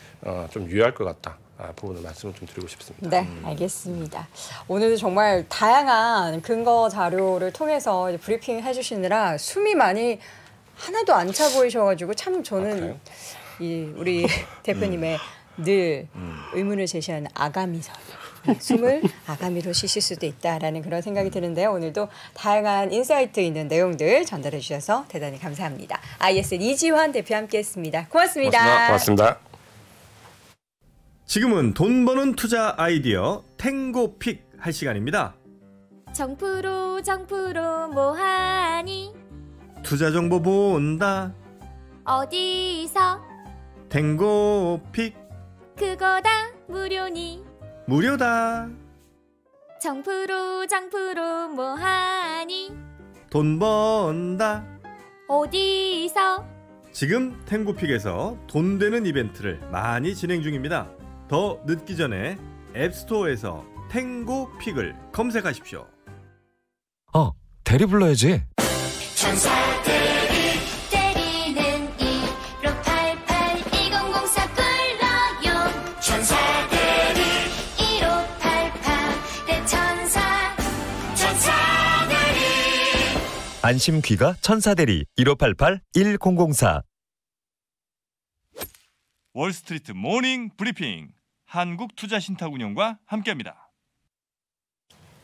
Speaker 7: 좀 유효할 것 같다. 부분을 말씀을 좀 드리고 싶습니다.
Speaker 2: 네, 알겠습니다. 오늘도 정말 다양한 근거 자료를 통해서 브리핑 해주시느라 숨이 많이 하나도 안 차 보이셔가지고 참 저는 이 우리 대표님의 늘 의문을 제시하는 아가미설. 숨을 아가미로 쉬실 수도 있다라는 그런 생각이 드는데요. 오늘도 다양한 인사이트 있는 내용들 전달해 주셔서 대단히 감사합니다. ISN 이지환 대표 함께했습니다. 고맙습니다.
Speaker 7: 고맙습니다.
Speaker 8: 지금은 돈 버는 투자 아이디어 탱고픽 할 시간입니다.
Speaker 9: 정프로 뭐하니?
Speaker 8: 투자 정보 본다.
Speaker 9: 어디서?
Speaker 8: 탱고픽.
Speaker 9: 그거다 무료니.
Speaker 8: 무료다.
Speaker 9: 정프로 뭐하니?
Speaker 8: 돈 번다.
Speaker 9: 어디서?
Speaker 8: 지금 탱고픽에서 돈 되는 이벤트를 많이 진행 중입니다. 더 늦기 전에 앱스토어에서 탱고픽을 검색하십시오.
Speaker 10: 대리 불러야지.
Speaker 9: 천사들이 때리는 1588-2004 불러요. 천사들이 1588 천사들이.
Speaker 10: 안심 귀가 천사대리 1588-1004.
Speaker 11: 월스트리트 모닝 브리핑 한국투자신탁운용과 함께합니다.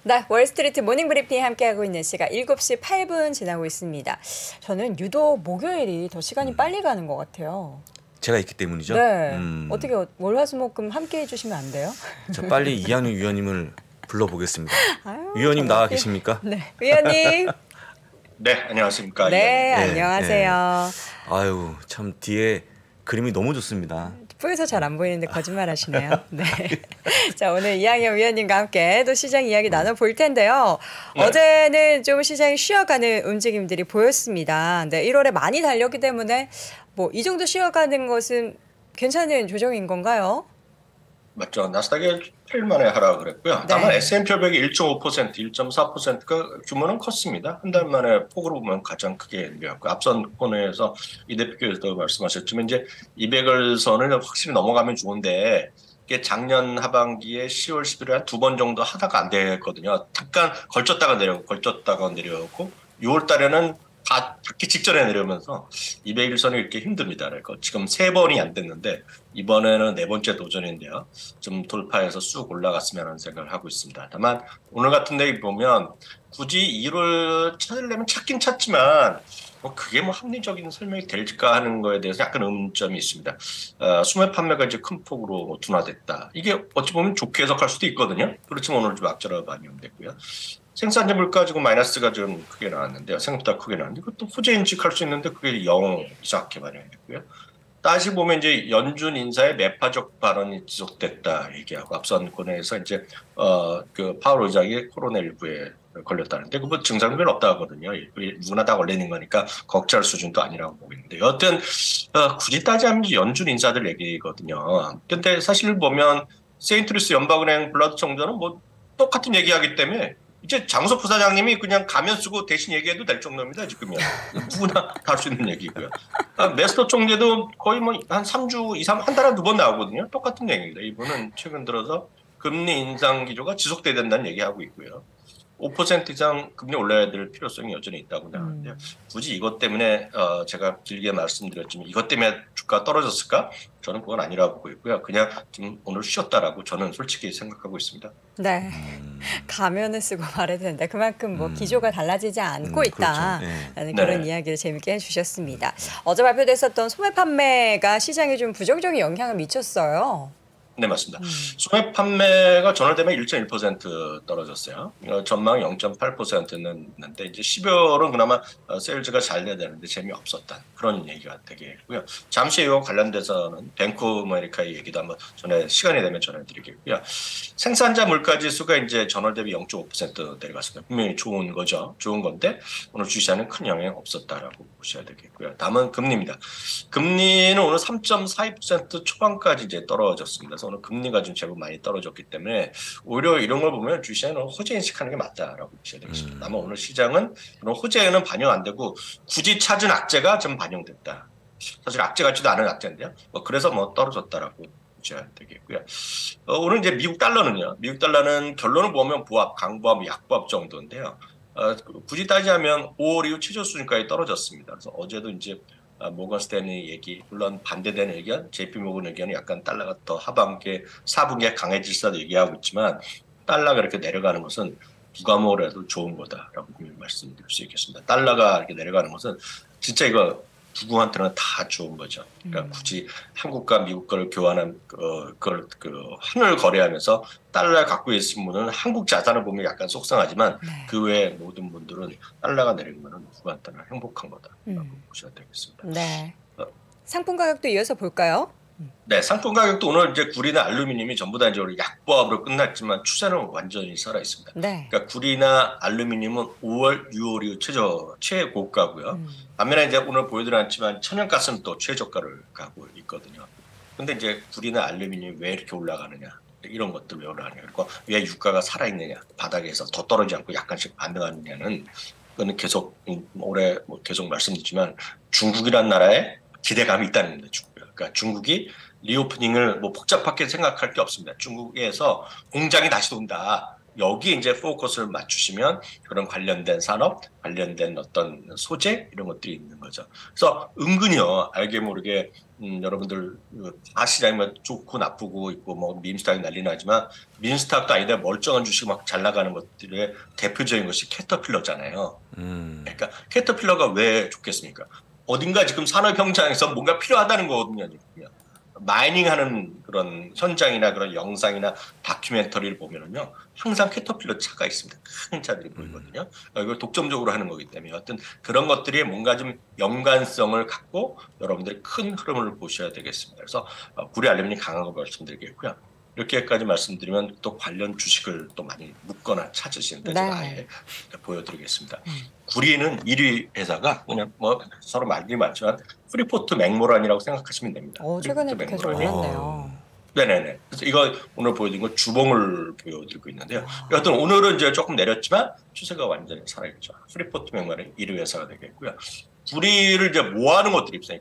Speaker 2: 네, 월스트리트 모닝 브리핑 함께하고 있는 시각 7시 8분 지나고 있습니다. 저는 유독 목요일이 더 시간이 빨리 가는 것 같아요.
Speaker 3: 제가 있기 때문이죠.
Speaker 2: 네. 어떻게 월화수목금 함께해 주시면 안 돼요?
Speaker 3: 자, 빨리 이한우 위원님을 불러보겠습니다. 위원님 나와 계십니까?
Speaker 2: 네, 위원님.
Speaker 12: 네, 안녕하십니까.
Speaker 2: 네, 안녕하세요.
Speaker 3: 네. 아유, 참 뒤에 그림이 너무 좋습니다.
Speaker 2: 보여서 잘 안 보이는데 거짓말 하시네요. 네. 자, 오늘 이항영 위원님과 함께 또 시장 이야기 나눠볼 텐데요. 네. 어제는 좀 시장이 쉬어가는 움직임들이 보였습니다. 네, 1월에 많이 달렸기 때문에 뭐 이 정도 쉬어가는 것은 괜찮은 조정인 건가요?
Speaker 12: 맞죠. 나스닥이 8일 만에 하락을 했고요.
Speaker 2: 네.
Speaker 12: 다만 S&P 500이 1.5%, 1.4%가 규모는 컸습니다. 한 달 만에 폭으로 보면 가장 크게 늘었고, 앞선 코너에서 이 대표께서도 말씀하셨지만 이제 200을 선을 확실히 넘어가면 좋은데 이게 작년 하반기에 10월, 11월에 한 2번 정도 하다가 안 됐거든요. 잠깐 걸쳤다가 내려오고 6월 달에는 닿기 직전에 내려오면서 201선이 이렇게 힘듭니다. 그러니까 지금 3번이 안 됐는데 이번에는 4번째 도전인데요. 좀 돌파해서 쑥 올라갔으면 하는 생각을 하고 있습니다. 다만 오늘 같은 데 보면 굳이 1월 찾으려면 찾긴 찾지만 그게 합리적인 설명이 될까 하는 거에 대해서 약간 의문점이 있습니다. 수매 판매가 이제 큰 폭으로 둔화됐다. 이게 어찌 보면 좋게 해석할 수도 있거든요. 그렇지만 오늘 좀 악재로 반영됐고요. 생산자 물가 지금 마이너스가 좀 크게 나왔는데요. 생각보다 크게 나왔는데 그것도 호재 인식할 수 있는데 그게 0 이상하게 반영됐고요. 다시 보면 이제 연준 인사의 매파적 발언이 지속됐다 얘기하고 앞선 코너에서 이제 그 파월 의장이 코로나19에 걸렸다는데 그거 증상은 별로 없다 하거든요. 누구나 다 걸리는 거니까 걱정할 수준도 아니라고 보고 있는데 여하튼 굳이 따지면 연준 인사들 얘기거든요. 근데 사실 보면 세인트루이스 연방은행 블라드 총재는 뭐 똑같은 얘기하기 때문에 이제 장소 부사장님이 그냥 가면 쓰고 대신 얘기해도 될 정도입니다. 지금요. 누구나 다 할 수 있는 얘기고요. 메스터 총재도 거의 뭐 한 3주 이상 한 달에 2번 나오거든요. 똑같은 얘기입니다. 이분은 최근 들어서 금리 인상 기조가 지속돼야 된다는 얘기하고 있고요. 5% 이상 금리 올려야 될 필요성이 여전히 있다고 생각하는데요. 굳이 이것 때문에 제가 길게 말씀드렸지만 이것 때문에 주가 떨어졌을까? 저는 그건 아니라고 보고 있고요. 그냥 좀 오늘 쉬었다라고 저는 솔직히 생각하고 있습니다.
Speaker 2: 네. 가면을 쓰고 말해야 되는데 그만큼 뭐 기조가 달라지지 않고 있다라는
Speaker 12: 그렇죠.
Speaker 2: 그런 이야기를 재밌게 해주셨습니다. 어제 발표됐었던 소매 판매가 시장에 좀 부정적인 영향을 미쳤어요.
Speaker 12: 네, 맞습니다. 소매 판매가 전월 대비 1.1% 떨어졌어요. 전망 0.8%였는데 이제 12월은 그나마 세일즈가 잘 돼야 되는데 재미없었다. 그런 얘기가 되게 있고요. 잠시 이와 관련돼서는 뱅크 오브 아메리카의 얘기도 한번 전에 시간이 되면 전해드리겠고요. 생산자 물가 지수가 이제 전월 대비 0.5% 내려갔습니다. 분명히 좋은 거죠. 좋은 건데 오늘 주시장은 큰 영향이 없었다라고 보셔야 되겠고요. 다음은 금리입니다. 금리는 오늘 3.42% 초반까지 이제 떨어졌습니다. 오늘 금리가 좀 제법 많이 떨어졌기 때문에 오히려 이런 걸 보면 주시장은 호재 인식하는 게 맞다라고 보셔야 되겠습니다. 다만 오늘 시장은 그런 호재는 반영 안 되고 굳이 찾은 악재가 좀 반영됐다. 사실 악재 같지도 않은 악재인데요. 그래서 떨어졌다라고 보셔야 되겠고요. 오늘 이제 미국 달러는요. 미국 달러는 결론을 보면 보합, 강보합, 약보합 정도인데요. 굳이 따지자면 5월 이후 최저 수준까지 떨어졌습니다. 그래서 어제도 이제 모건 스탠리 얘기, 물론 반대되는 의견, JP 모건 의견은 약간 달러가 더 하반기에 4분기에 강해질 수도 얘기하고 있지만 달러가 이렇게 내려가는 것은 누가 뭐래도 좋은 거다라고 말씀드릴 수 있겠습니다. 달러가 이렇게 내려가는 것은 진짜 이거 누구한테는 다 좋은 거죠. 그러니까 굳이 한국과 미국 거를 교환한 그걸 환을 거래하면서 달러 갖고 있으신 분은 한국 자산을 보면 약간 속상하지만 그 외 모든 분들은 달러가 내리면 누구한테나 행복한 거다라고 보셔야 되겠습니다.
Speaker 2: 네. 상품 가격도 이어서 볼까요?
Speaker 12: 네, 상품 가격도 오늘 이제 구리나 알루미늄이 전부 다 이제 약보합으로 끝났지만 추세는 완전히 살아 있습니다.
Speaker 2: 네.
Speaker 12: 그러니까 구리나 알루미늄은 5월, 6월 이후 최고가고요. 반면에 이제 오늘 보여드렸지만 천연가스는 또 최저가를 가고 있거든요. 근데 이제 구리나 알루미늄이 왜 이렇게 올라가느냐? 이런 것들 왜 올라가느냐? 그리고 왜 유가가 살아있느냐? 바닥에서 더 떨어지지 않고 약간씩 반등하느냐는 그거는 계속 올해 계속 말씀드리지만 중국이라는 나라에 기대감이 있다는 겁니다. 그러니까 중국이 리오프닝을 복잡하게 생각할 게 없습니다. 중국에서 공장이 다시 돈다. 여기 이제 포커스를 맞추시면 그런 관련된 산업, 관련된 어떤 소재 이런 것들이 있는 거죠. 그래서 은근히요 알게 모르게 여러분들 다 시장이 좋고 나쁘고 있고 밈스탁이 난리 나지만 밈스탁도 아닌데 멀쩡한 주식 막 잘 나가는 것들의 대표적인 것이 캐터필러잖아요. 그러니까 캐터필러가 왜 좋겠습니까? 어딘가 지금 산업 현장에서 뭔가 필요하다는 거거든요. 마이닝하는 그런 현장이나 그런 영상이나 다큐멘터리를 보면은요 항상 캐터필러 차가 있습니다. 큰 차들이 보이거든요. 이걸 독점적으로 하는 거기 때문에 어떤 그런 것들이 뭔가 좀 연관성을 갖고 여러분들이 큰 흐름을 보셔야 되겠습니다. 그래서 구리 알루미늄이 강한 거 말씀드리겠고요. 이렇게까지 말씀드리면 또 관련 주식을 또 많이 묻거나 찾으시는데 제가 아예 보여드리겠습니다. 구리는 1위 회사가 그냥 서로 말이 많지만 프리포트 맥모란이라고 생각하시면 됩니다.
Speaker 2: 최근에 계속 올랐네요.
Speaker 12: 네네네. 그래서 이거 오늘 보여드린 건 주봉을 보여드리고 있는데요. 여하튼 오늘은 이제 조금 내렸지만 추세가 완전히 살아있죠. 프리포트 맥모란이 1위 회사가 되겠고요. 구리를 이제 모아하는 것들이 있어요.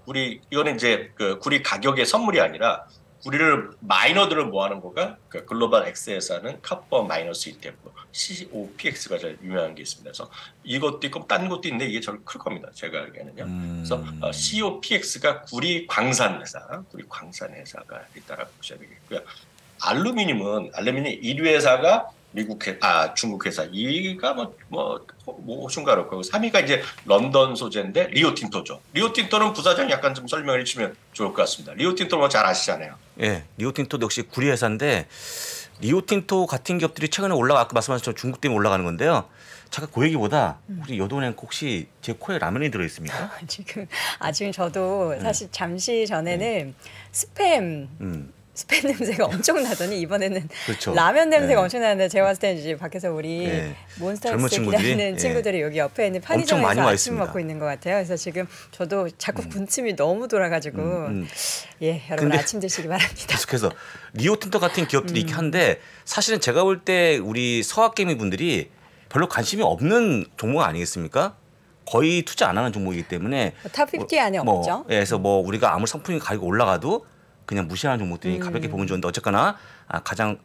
Speaker 12: 이거는 이제 구리 가격의 선물이 아니라 구리를 마이너들을 모아하는 거가 글로벌 X에서는 카퍼 마이너스 ETF, COPX가 제일 유명한 게 있습니다. 그래서 이것도 있고 딴 것도 있는데 이게 제일 클 겁니다. 제가 알기에는요. 그래서 COPX가 구리 광산 회사가 있다라고 보셔야 되겠고요. 알루미늄 1위 회사가 중국 회사 2위가 호순가로 그리고 3위가 이제 런던 소재인데 리오틴토죠. 리오틴토는 부사장 약간 좀 설명을 해주시면 좋을 것 같습니다. 리오틴토는 잘 아시잖아요.
Speaker 3: 예, 리오틴토도 역시 구리 회사인데 리오틴토 같은 기업들이 최근에 아까 말씀하셨던 중국 때문에 올라가는 건데요. 잠깐 그 얘기보다 우리 여도은행 혹시 제 코에 라면이 들어있습니까?
Speaker 2: 지금 저도 사실 잠시 전에는 스팸 냄새가 엄청 나더니 이번에는 그렇죠. 라면 냄새가 엄청 나는데 제가 봤을 때는 이제 밖에서 우리 몬스타엑스 기다리는 친구들이 여기 옆에 있는 편의점에서 아침 먹고 있는 것 같아요. 그래서 지금 저도 자꾸 군침이 너무 돌아가지고 여러분 아침 드시기 바랍니다.
Speaker 3: 계속해서 리오틴토 같은 기업들이 있긴 한데 사실은 제가 볼 때 우리 서학개미 분들이 별로 관심이 없는 종목 아니겠습니까? 거의 투자 안 하는 종목이기 때문에
Speaker 2: 탑50 안에 없죠.
Speaker 3: 그래서 우리가 아무리 상품이 가격이 올라가도 그냥 무시하는 종목들이 가볍게 보면 좋은데 어쨌거나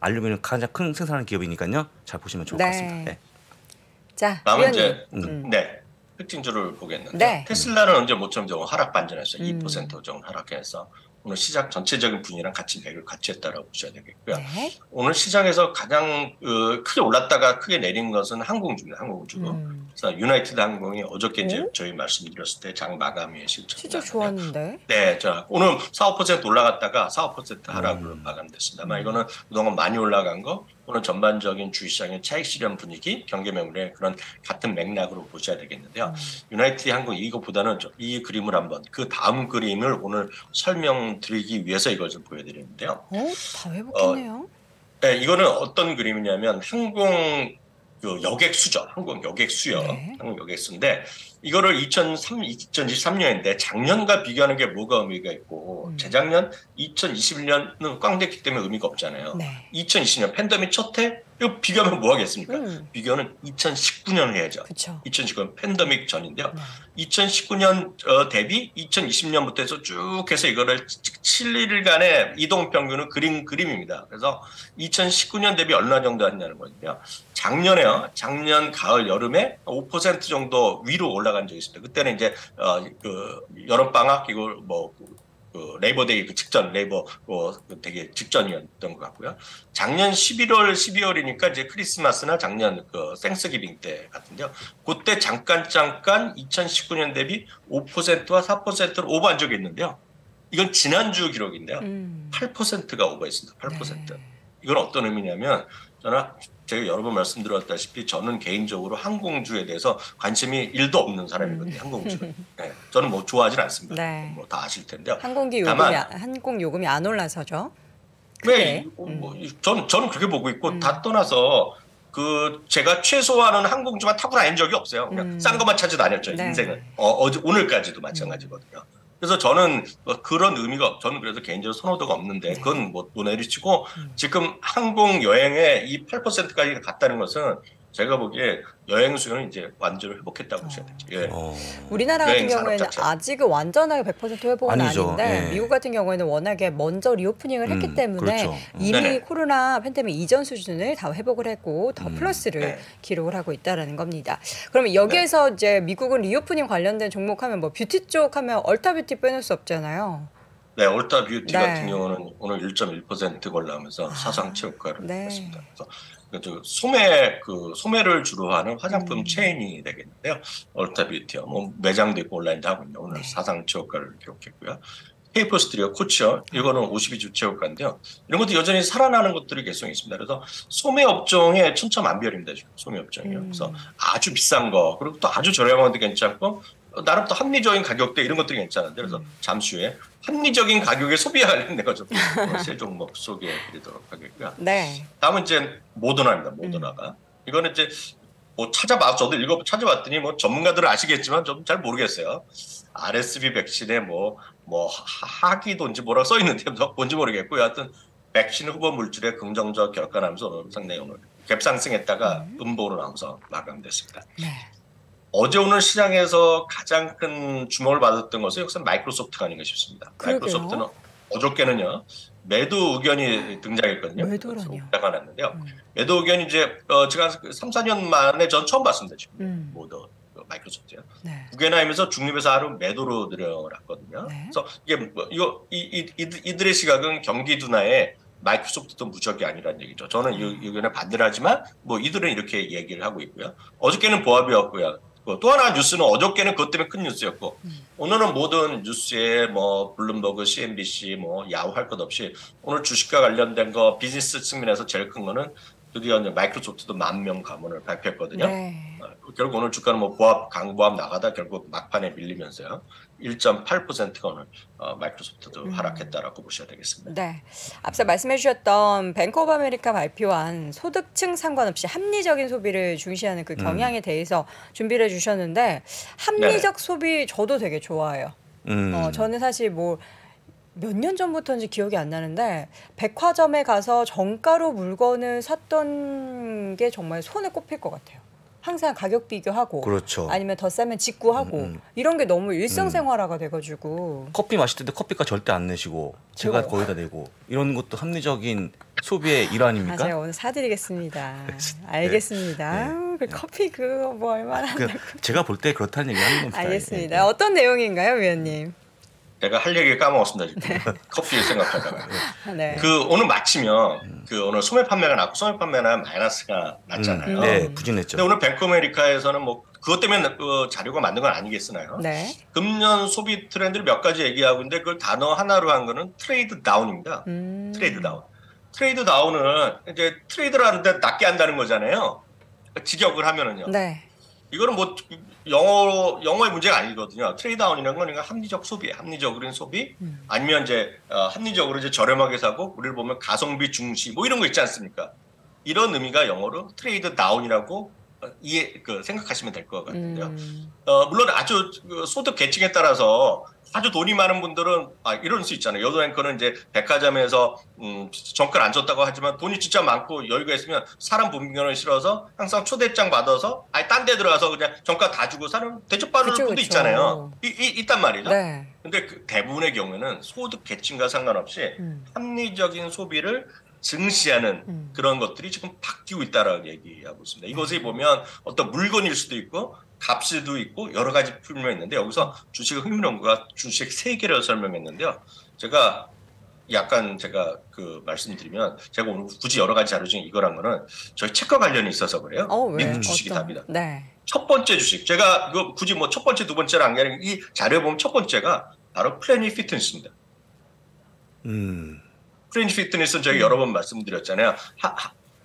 Speaker 3: 알루미늄 가장 큰 생산하는 기업이니까요. 잘 보시면 좋을 것 같습니다. 네.
Speaker 2: 자,
Speaker 12: 다음은 이제 네. 특징주를 보겠는데
Speaker 2: 네.
Speaker 12: 테슬라는 언제 모처럼 좀 하락 반전했어요. 2% 정도 하락해서 오늘 시장 전체적인 분위기랑 같이 맥을 같이 했다라고 보셔야 되겠고요. 네. 오늘 시장에서 가장 크게 올랐다가 크게 내린 것은 항공주입니다. 항공주. 그래서 유나이티드 항공이 어저께 이제 저희 말씀드렸을 때 장 마감의 실적.
Speaker 2: 실적 좋았는데.
Speaker 12: 네, 자 오늘 4~5% 올라갔다가 4~5% 하락으로 마감됐습니다. 아마 이거는 그동안 많이 올라간 거. 오늘 전반적인 주식시장의 차익 실현 분위기, 경계 매물의 그런 같은 맥락으로 보셔야 되겠는데요. 유나이티드 항공 이거보다는 이 그림을 한번 그 다음 그림을 오늘 설명드리기 위해서 이걸 좀 보여드리는데요.
Speaker 2: 다 회복했네요.
Speaker 12: 네, 이거는 어떤 그림이냐면 항공 그 여객 수죠. 항공 여객 수요. 네. 항공 여객 수인데 이거를 2023년인데 작년과 비교하는 게 뭐가 의미가 있고 재작년 2021년은 꽝 됐기 때문에 의미가 없잖아요. 네. 2020년 팬데믹 첫 해 이거 비교하면 뭐 하겠습니까? 비교는 2019년을 해야죠. 그쵸. 2019년 팬데믹 전인데요. 네. 2019년 대비 2020년부터 해서 쭉 해서 이거를 7일간의 이동 평균을 그린 그림입니다. 그래서 2019년 대비 얼마 정도 했냐는 거거든요. 작년에요. 작년 가을 여름에 5% 정도 위로 올라간 적이 있습니다. 그때는 이제 그 여름 방학 이걸 뭐 그 레이버데이 그 직전 레이버 되게 직전이었던 것 같고요. 작년 11월 12월이니까 이제 크리스마스나 작년 그 땡스기빙 때 같은데요. 그때 잠깐 2019년 대비 5%와 4%를 오버한 적이 있는데요. 이건 지난주 기록인데요. 8%가 오버했습니다. 8%. 네. 이건 어떤 의미냐면 저는 제가 여러 번 말씀드렸다시피 저는 개인적으로 항공주에 대해서 관심이 1도 없는 사람이거든요. 항공주는. 네, 저는 뭐 좋아하진 않습니다. 네. 뭐 다 아실 텐데요.
Speaker 2: 항공 요금이 안 올라서죠.
Speaker 12: 네, 저는 그렇게 보고 있고 다 떠나서 그 제가 최소화하는 항공주만 타고 다닌 적이 없어요. 그냥 싼 것만 찾아 다녔죠. 네. 인생은 오늘까지도 마찬가지거든요. 그래서 저는 그런 의미가 저는 그래서 개인적으로 선호도가 없는데 그건 뭐 내리치고 지금 항공 여행에 이 8%까지 갔다는 것은 제가 보기에 여행 수요는 이제 완전히 회복했다고 보셔야 되죠. 예.
Speaker 2: 우리나라 같은 경우에는 아직은 완전하게 100% 회복은 아닌데 미국 같은 경우에는 워낙에 먼저 리오프닝을 했기 때문에 그렇죠. 이미 코로나 팬데믹 이전 수준을 다 회복을 했고 더 플러스를 기록을 하고 있다는 겁니다. 그러면 여기에서 이제 미국은 리오프닝 관련된 종목하면 뭐 뷰티 쪽 하면 얼타뷰티 빼놓을 수 없잖아요.
Speaker 12: 네, 얼타뷰티 같은 경우는 오늘 1.1% 올라오면서 사상 최고가를 했습니다. 그래서 소매를 주로 하는 화장품 체인이 되겠는데요. 얼타뷰티요. 뭐 매장도 있고 온라인도 하고 있는데 오늘 사상 최고가를 기록했고요. 페이퍼스트리어, 코치요. 이거는 52주 최고가인데요. 이런 것도 여전히 살아나는 것들이 계속 있습니다. 그래서 소매 업종에 천차만별입니다. 지금 소매 업종이요. 그래서 아주 비싼 거 그리고 또 아주 저렴한 것도 괜찮고 나름 또 합리적인 가격대 이런 것들이 괜찮은데 그래서 잠시 후에 합리적인 가격에 소비에 관련된 거 좀 세 종목 소개해드리도록 하겠고요. 네. 다음은 이제 모더나입니다. 모더나가 이거는 이제 뭐 저도 찾아봤더니 뭐 전문가들은 아시겠지만 좀 잘 모르겠어요. RSV 백신에 뭐 하기도인지 뭐라고 써 있는데 뭔지 모르겠고 여하튼 백신 후보 물질의 긍정적 결과 나면서 오늘 상당히 오늘 갭상승했다가 음보로 나오면서 마감됐습니다. 네. 어제 오늘 시장에서 가장 큰 주목을 받았던 것은 역시 마이크로소프트가 아닌가 싶습니다. 그러게요. 마이크로소프트는 어저께는요 매도 의견이 등장했거든요. 매도라뇨. 가 났는데요. 매도 의견이 이제 제가 3~4년 만에 전 처음 봤습니다. 지금 모두 마이크로소프트요. 네. 국외나이면서 중립에서 하루 매도로 늘어났거든요. 네. 그래서 이게 이들의 시각은 경기 둔화에 마이크로소프트도 무적이 아니라는 얘기죠. 저는 이 의견에 반대를 하지만 뭐 이들은 이렇게 얘기를 하고 있고요. 어저께는 보합이었고요. 또 하나 뉴스는 어저께는 그것 때문에 큰 뉴스였고 오늘은 모든 뉴스에 뭐 블룸버그, CNBC, 뭐 야후 할 것 없이 오늘 주식과 관련된 거 비즈니스 측면에서 제일 큰 거는 드디어 이제 마이크로소프트도 10,000명 감원을 발표했거든요. 네. 결국 오늘 주가는 뭐 강보합 나가다 결국 막판에 밀리면서요. 1.8%가 오늘 마이크로소프트도 하락했다라고 보셔야 되겠습니다.
Speaker 2: 네, 앞서 말씀해 주셨던 뱅크 오브 아메리카 발표한 소득층 상관없이 합리적인 소비를 중시하는 그 경향에 대해서 준비를 해 주셨는데 합리적 소비 저도 되게 좋아해요. 저는 사실 뭐 몇 년 전부터인지 기억이 안 나는데 백화점에 가서 정가로 물건을 샀던 게 정말 손에 꼽힐 것 같아요. 항상 가격 비교하고
Speaker 3: 그렇죠.
Speaker 2: 아니면 더 싸면 직구하고 이런 게 너무 일상생활화가 돼가지고
Speaker 3: 커피 마실 때도 커피값 절대 안 내시고 제가 거기다 내고 이런 것도 합리적인 소비의 일환입니까?
Speaker 2: 제가 오늘 사드리겠습니다. 알겠습니다. 네. 그 커피 그거 뭐 얼마나
Speaker 3: 제가 볼 때 그렇다는 얘기 하는 겁니다.
Speaker 2: 알겠습니다. 예. 어떤 내용인가요, 위원님?
Speaker 12: 제가 할 얘기 까먹었습니다. 지금. 네. 커피 생각하다가.
Speaker 2: 네.
Speaker 12: 그 오늘 마치면 그 오늘 소매 판매가 났고 소매 판매는 마이너스가 났잖아요.
Speaker 3: 네, 부진했죠.
Speaker 12: 근데 오늘 뱅크 아메리카에서는 뭐 그것 때문에 그 자료가 만든 건 아니겠으나요?
Speaker 2: 네.
Speaker 12: 금년 소비 트렌드를 몇 가지 얘기하고 있는데 그걸 단어 하나로 한 거는 트레이드 다운입니다. 트레이드 다운. 트레이드 다운은 이제 트레이드를 하는데 낮게 한다는 거잖아요. 직역을 하면은요.
Speaker 2: 네.
Speaker 12: 이거는 뭐 영어의 문제가 아니거든요. 트레이드 다운이라는 건 합리적 소비, 합리적인 소비, 아니면 이제 합리적으로 이제 저렴하게 사고 우리를 보면 가성비 중시 뭐 이런 거 있지 않습니까? 이런 의미가 영어로 트레이드 다운이라고 생각하시면 될 것 같은데요. 물론 아주 소득 계층에 따라서 아주 돈이 많은 분들은 이럴 수 있잖아요. 여도 앵커는 이제 백화점에서 정가를 안 줬다고 하지만 돈이 진짜 많고 여유가 있으면 사람 보기는 싫어서 항상 초대장 받아서 딴 데 들어가서 그냥 정가 다 주고 사는 대접받는 분도 있잖아요. 있단 말이죠.
Speaker 2: 네.
Speaker 12: 근데 대부분의 경우에는 소득 계층과 상관없이 합리적인 소비를 증시하는 그런 것들이 지금 바뀌고 있다라고 얘기하고 있습니다. 이것을 보면 어떤 물건일 수도 있고 값도 있고 여러 가지 풀면이 있는데 여기서 주식 흥미연구가 주식 3개를 설명했는데요. 제가 말씀드리면 제가 오늘 굳이 여러 가지 자료 중에 이거란 거는 저희 책과 관련이 있어서 그래요. 미국 주식이 답니다.
Speaker 2: 네.
Speaker 12: 첫 번째 주식 제가 이거 굳이 뭐 첫 번째 두 번째를 안 가리고 이 자료에 보면 첫 번째가 바로 플래닛 피트니스입니다. 플래닛 피트니스는 저희 여러 번 말씀드렸잖아요.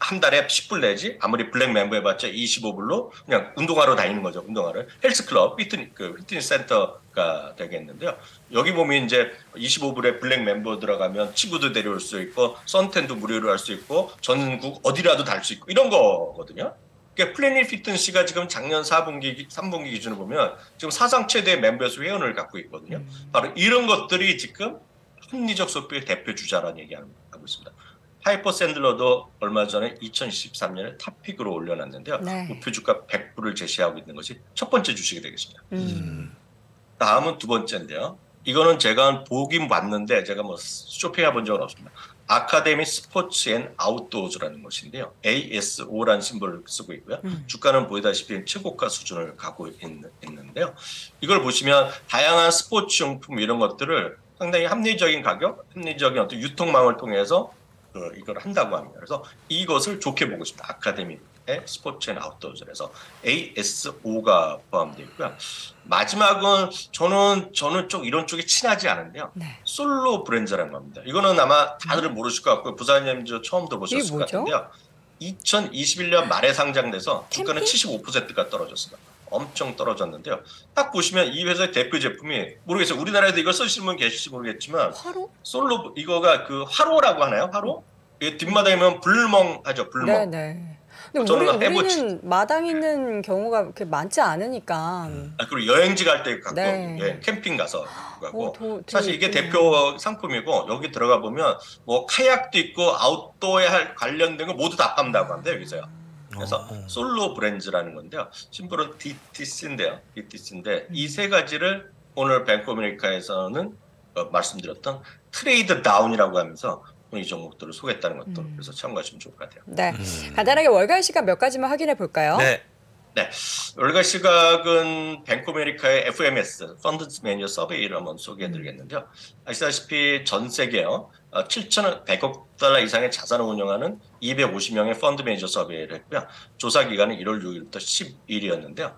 Speaker 12: 한 달에 10불 내지 아무리 블랙 멤버 해봤자 25불로 그냥 운동하러 다니는 거죠. 운동하러 헬스클럽 피트니스 센터가 되겠는데요. 여기 보면 이제 25불에 블랙 멤버 들어가면 친구도 데려올 수 있고 선텐도 무료로 할 수 있고 전국 어디라도 달 수 있고 이런 거거든요. 그러니까 플래닛 피트니스가 지금 작년 4분기, 3분기 기준으로 보면 지금 사상 최대 멤버 수 회원을 갖고 있거든요. 바로 이런 것들이 지금 합리적 소비의 대표 주자라는 얘기하고 있습니다. 파이퍼 샌들러도 얼마 전에 2023년에 탑픽으로 올려놨는데요.
Speaker 2: 네.
Speaker 12: 목표 주가 100불을 제시하고 있는 것이 첫 번째 주식이 되겠습니다. 다음은 두 번째인데요. 이거는 제가 보긴 봤는데 제가 뭐 쇼핑해 본 적은 없습니다. 아카데미 스포츠 앤 아웃도어즈라는 것인데요. ASO라는 심볼을 쓰고 있고요. 주가는 보다시피 최고가 수준을 가고 있는데요. 이걸 보시면 다양한 스포츠 용품 이런 것들을 상당히 합리적인 가격, 합리적인 어떤 유통망을 통해서 이걸 한다고 합니다. 그래서 이것을 좋게 보고 있습니다. 아카데미의 스포츠 앤 아웃도어즈에서 ASO가 포함되어 있고요. 마지막은 저는 이런 쪽에 친하지 않은데요. 네. 솔로 브랜드라는 겁니다. 이거는 아마 다들 모르실 것 같고요. 부사님 처음 들어보셨을 것 같은데요. 2021년 말에 상장돼서 주가는 75%가 떨어졌습니다. 엄청 떨어졌는데요. 딱 보시면 이 회사의 대표 제품이 모르겠어요. 우리나라에도 이거 쓰시는 분 계실지 모르겠지만
Speaker 2: 화로?
Speaker 12: 솔로 이거가 그 화로라고 하나요? 화로? 뒷마당에 보면 불멍 하죠. 불멍.
Speaker 2: 네네. 근데 우리는 마당 있는 경우가 그렇게 많지 않으니까.
Speaker 12: 그리고 여행지 갈 때 가끔 캠핑 가서 가고 사실 이게 대표 상품이고 여기 들어가 보면 뭐 카약도 있고 아웃도어에 관련된 거 모두 다 판다고 합니다. 여기서요. 그래서 솔로 브랜드라는 건데요. 심플은 DTC인데요. DTC인데 이 세 가지를 오늘 뱅크 아메리카에서는 말씀드렸던 트레이드 다운이라고 하면서 이 종목들을 소개했다는 것도 그래서 참고하시면 좋을 것 같아요.
Speaker 2: 네, 간단하게 월간 시각 몇 가지만 확인해 볼까요?
Speaker 12: 네. 월간 시각은 뱅크 아메리카의 FMS 펀드 매니저 서베이를 한번 소개해드리겠는데요. 아시다시피 전 세계요 7,100억 달러 이상의 자산을 운영하는 250명의 펀드 매니저 서베이를 했고요. 조사 기간은 1월 6일부터 10일이었는데요.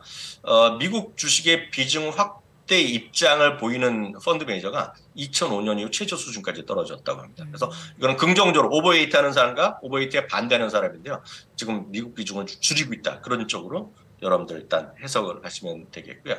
Speaker 12: 미국 주식의 비중 확대 입장을 보이는 펀드 매니저가 2005년 이후 최저 수준까지 떨어졌다고 합니다. 그래서 이거는 긍정적으로 오버웨이트 하는 사람과 오버웨이트에 반대하는 사람인데요. 지금 미국 비중을 줄이고 있다. 그런 쪽으로 여러분들 일단 해석을 하시면 되겠고요.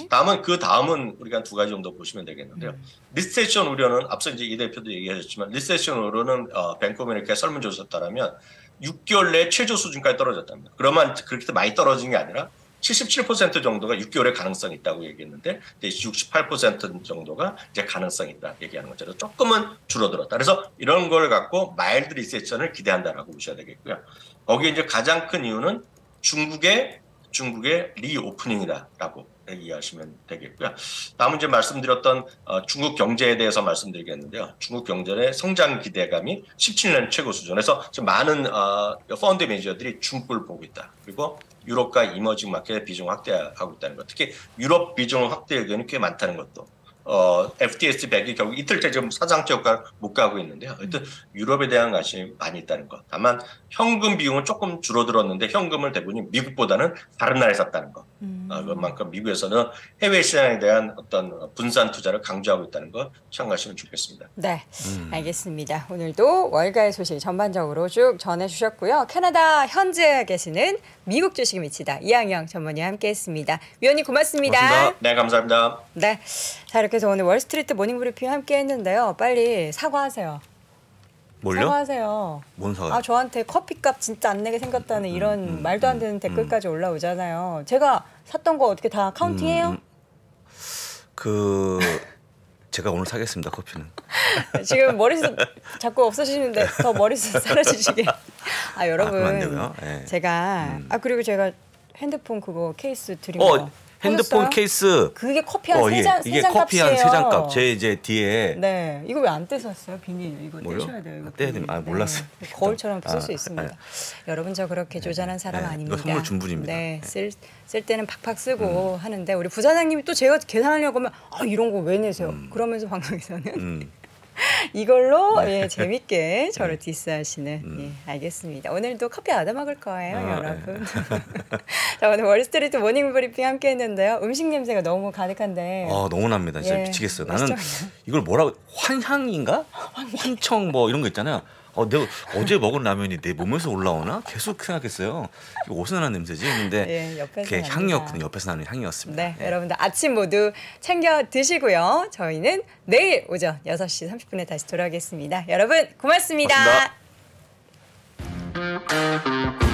Speaker 12: 다음은 우리가 두 가지 정도 보시면 되겠는데요. 리세션 우려는 앞서 이제 이 대표도 얘기하셨지만 리세션 우려는 뱅크 아메리카의 설문조사에 따르면 6개월 내에 최저 수준까지 떨어졌답니다. 그러면 그렇게 많이 떨어진 게 아니라 77% 정도가 6개월의 가능성이 있다고 얘기했는데 68% 정도가 이제 가능성이 있다 얘기하는 것처럼 조금은 줄어들었다. 그래서 이런 걸 갖고 마일드 리세션을 기대한다라고 보셔야 되겠고요. 거기에 이제 가장 큰 이유는 중국의 리오프닝이다라고 이해하시면 되겠고요. 다음은 이제 말씀드렸던 중국 경제에 대해서 말씀드리겠는데요. 중국 경제의 성장 기대감이 17년 최고 수준에서 지금 많은 펀드 매니저들이 중국을 보고 있다. 그리고 유럽과 이머징 마켓의 비중을 확대하고 있다는 것. 특히 유럽 비중 확대 의견이 꽤 많다는 것도. FTSE 100이 결국 이틀째 지금 사장제 효과를 못 가고 있는데요. 하여튼 유럽에 대한 관심이 많이 있다는 것. 다만 현금 비용은 조금 줄어들었는데 현금을 대부분이 미국보다는 다른 나라에 샀다는 것. 그만큼 미국에서는 해외 시장에 대한 어떤 분산 투자를 강조하고 있다는 거 참고하시면 좋겠습니다.
Speaker 2: 네, 알겠습니다. 오늘도 월가의 소식 전반적으로 쭉 전해주셨고요. 캐나다 현지에 계시는 미국 주식에 미치다 이항영 전문위와 함께했습니다. 위원님 고맙습니다.
Speaker 12: 고맙습니다. 네, 감사합니다.
Speaker 2: 네, 자 이렇게 해서 오늘 월스트리트 모닝브리핑 함께했는데요. 빨리 사과하세요.
Speaker 3: 뭘요?
Speaker 2: 사과하세요.
Speaker 3: 뭔 사과?
Speaker 2: 저한테 커피값 진짜 안 내게 생겼다는 이런 말도 안 되는 댓글까지 올라오잖아요. 제가 샀던 거 어떻게 다 카운팅해요?
Speaker 3: 제가 오늘 사겠습니다. 커피는.
Speaker 2: 지금 머리숱 자꾸 없어지는데 더 머리숱 사라지시게. 여러분.
Speaker 3: 네.
Speaker 2: 제가 그리고 제가 핸드폰 그거 케이스 드린 거.
Speaker 3: 핸드폰
Speaker 2: 하셨어요?
Speaker 3: 케이스.
Speaker 2: 그게 커피 한 세 잔
Speaker 3: 이게 커피 한 3잔 값. 제 이제 뒤에.
Speaker 2: 네, 이거 왜 안 떼셨어요? 비닐 이거
Speaker 3: 뭘요?
Speaker 2: 떼셔야 돼요. 이거
Speaker 3: 떼야 됩니다. 몰랐어요.
Speaker 2: 네. 거울처럼 쓸 수 있습니다. 여러분 저 그렇게 조잔한 사람 아닙니다.
Speaker 3: 이거 선물 준분입니다.
Speaker 2: 네, 쓸 때는 팍팍 쓰고 하는데 우리 부사장님이 또 제가 계산하려고 하면 이런 거 왜 내세요? 그러면서 방송에서는 이걸로 재밌게 저를 디스하시는. 알겠습니다. 오늘도 커피 얻어 먹을 거예요, 여러분. 자, 오늘 월스트리트 모닝 브리핑 함께 했는데요. 음식 냄새가 너무 가득한데.
Speaker 3: 너무 납니다. 진짜 미치겠어요. 나는 이걸 뭐라고 환향인가? 환청 뭐 이런 거 있잖아요. 내가 어제 먹은 라면이 내 몸에서 올라오나? 계속 생각했어요. 이거 어디서 나는 냄새지? 근데 그게 향이었거든요. 옆에서 나는 향이었습니다.
Speaker 2: 네, 여러분들 아침 모두 챙겨 드시고요. 저희는 내일 오전 6시 30분에 다시 돌아오겠습니다. 여러분 고맙습니다.
Speaker 3: 고맙습니다.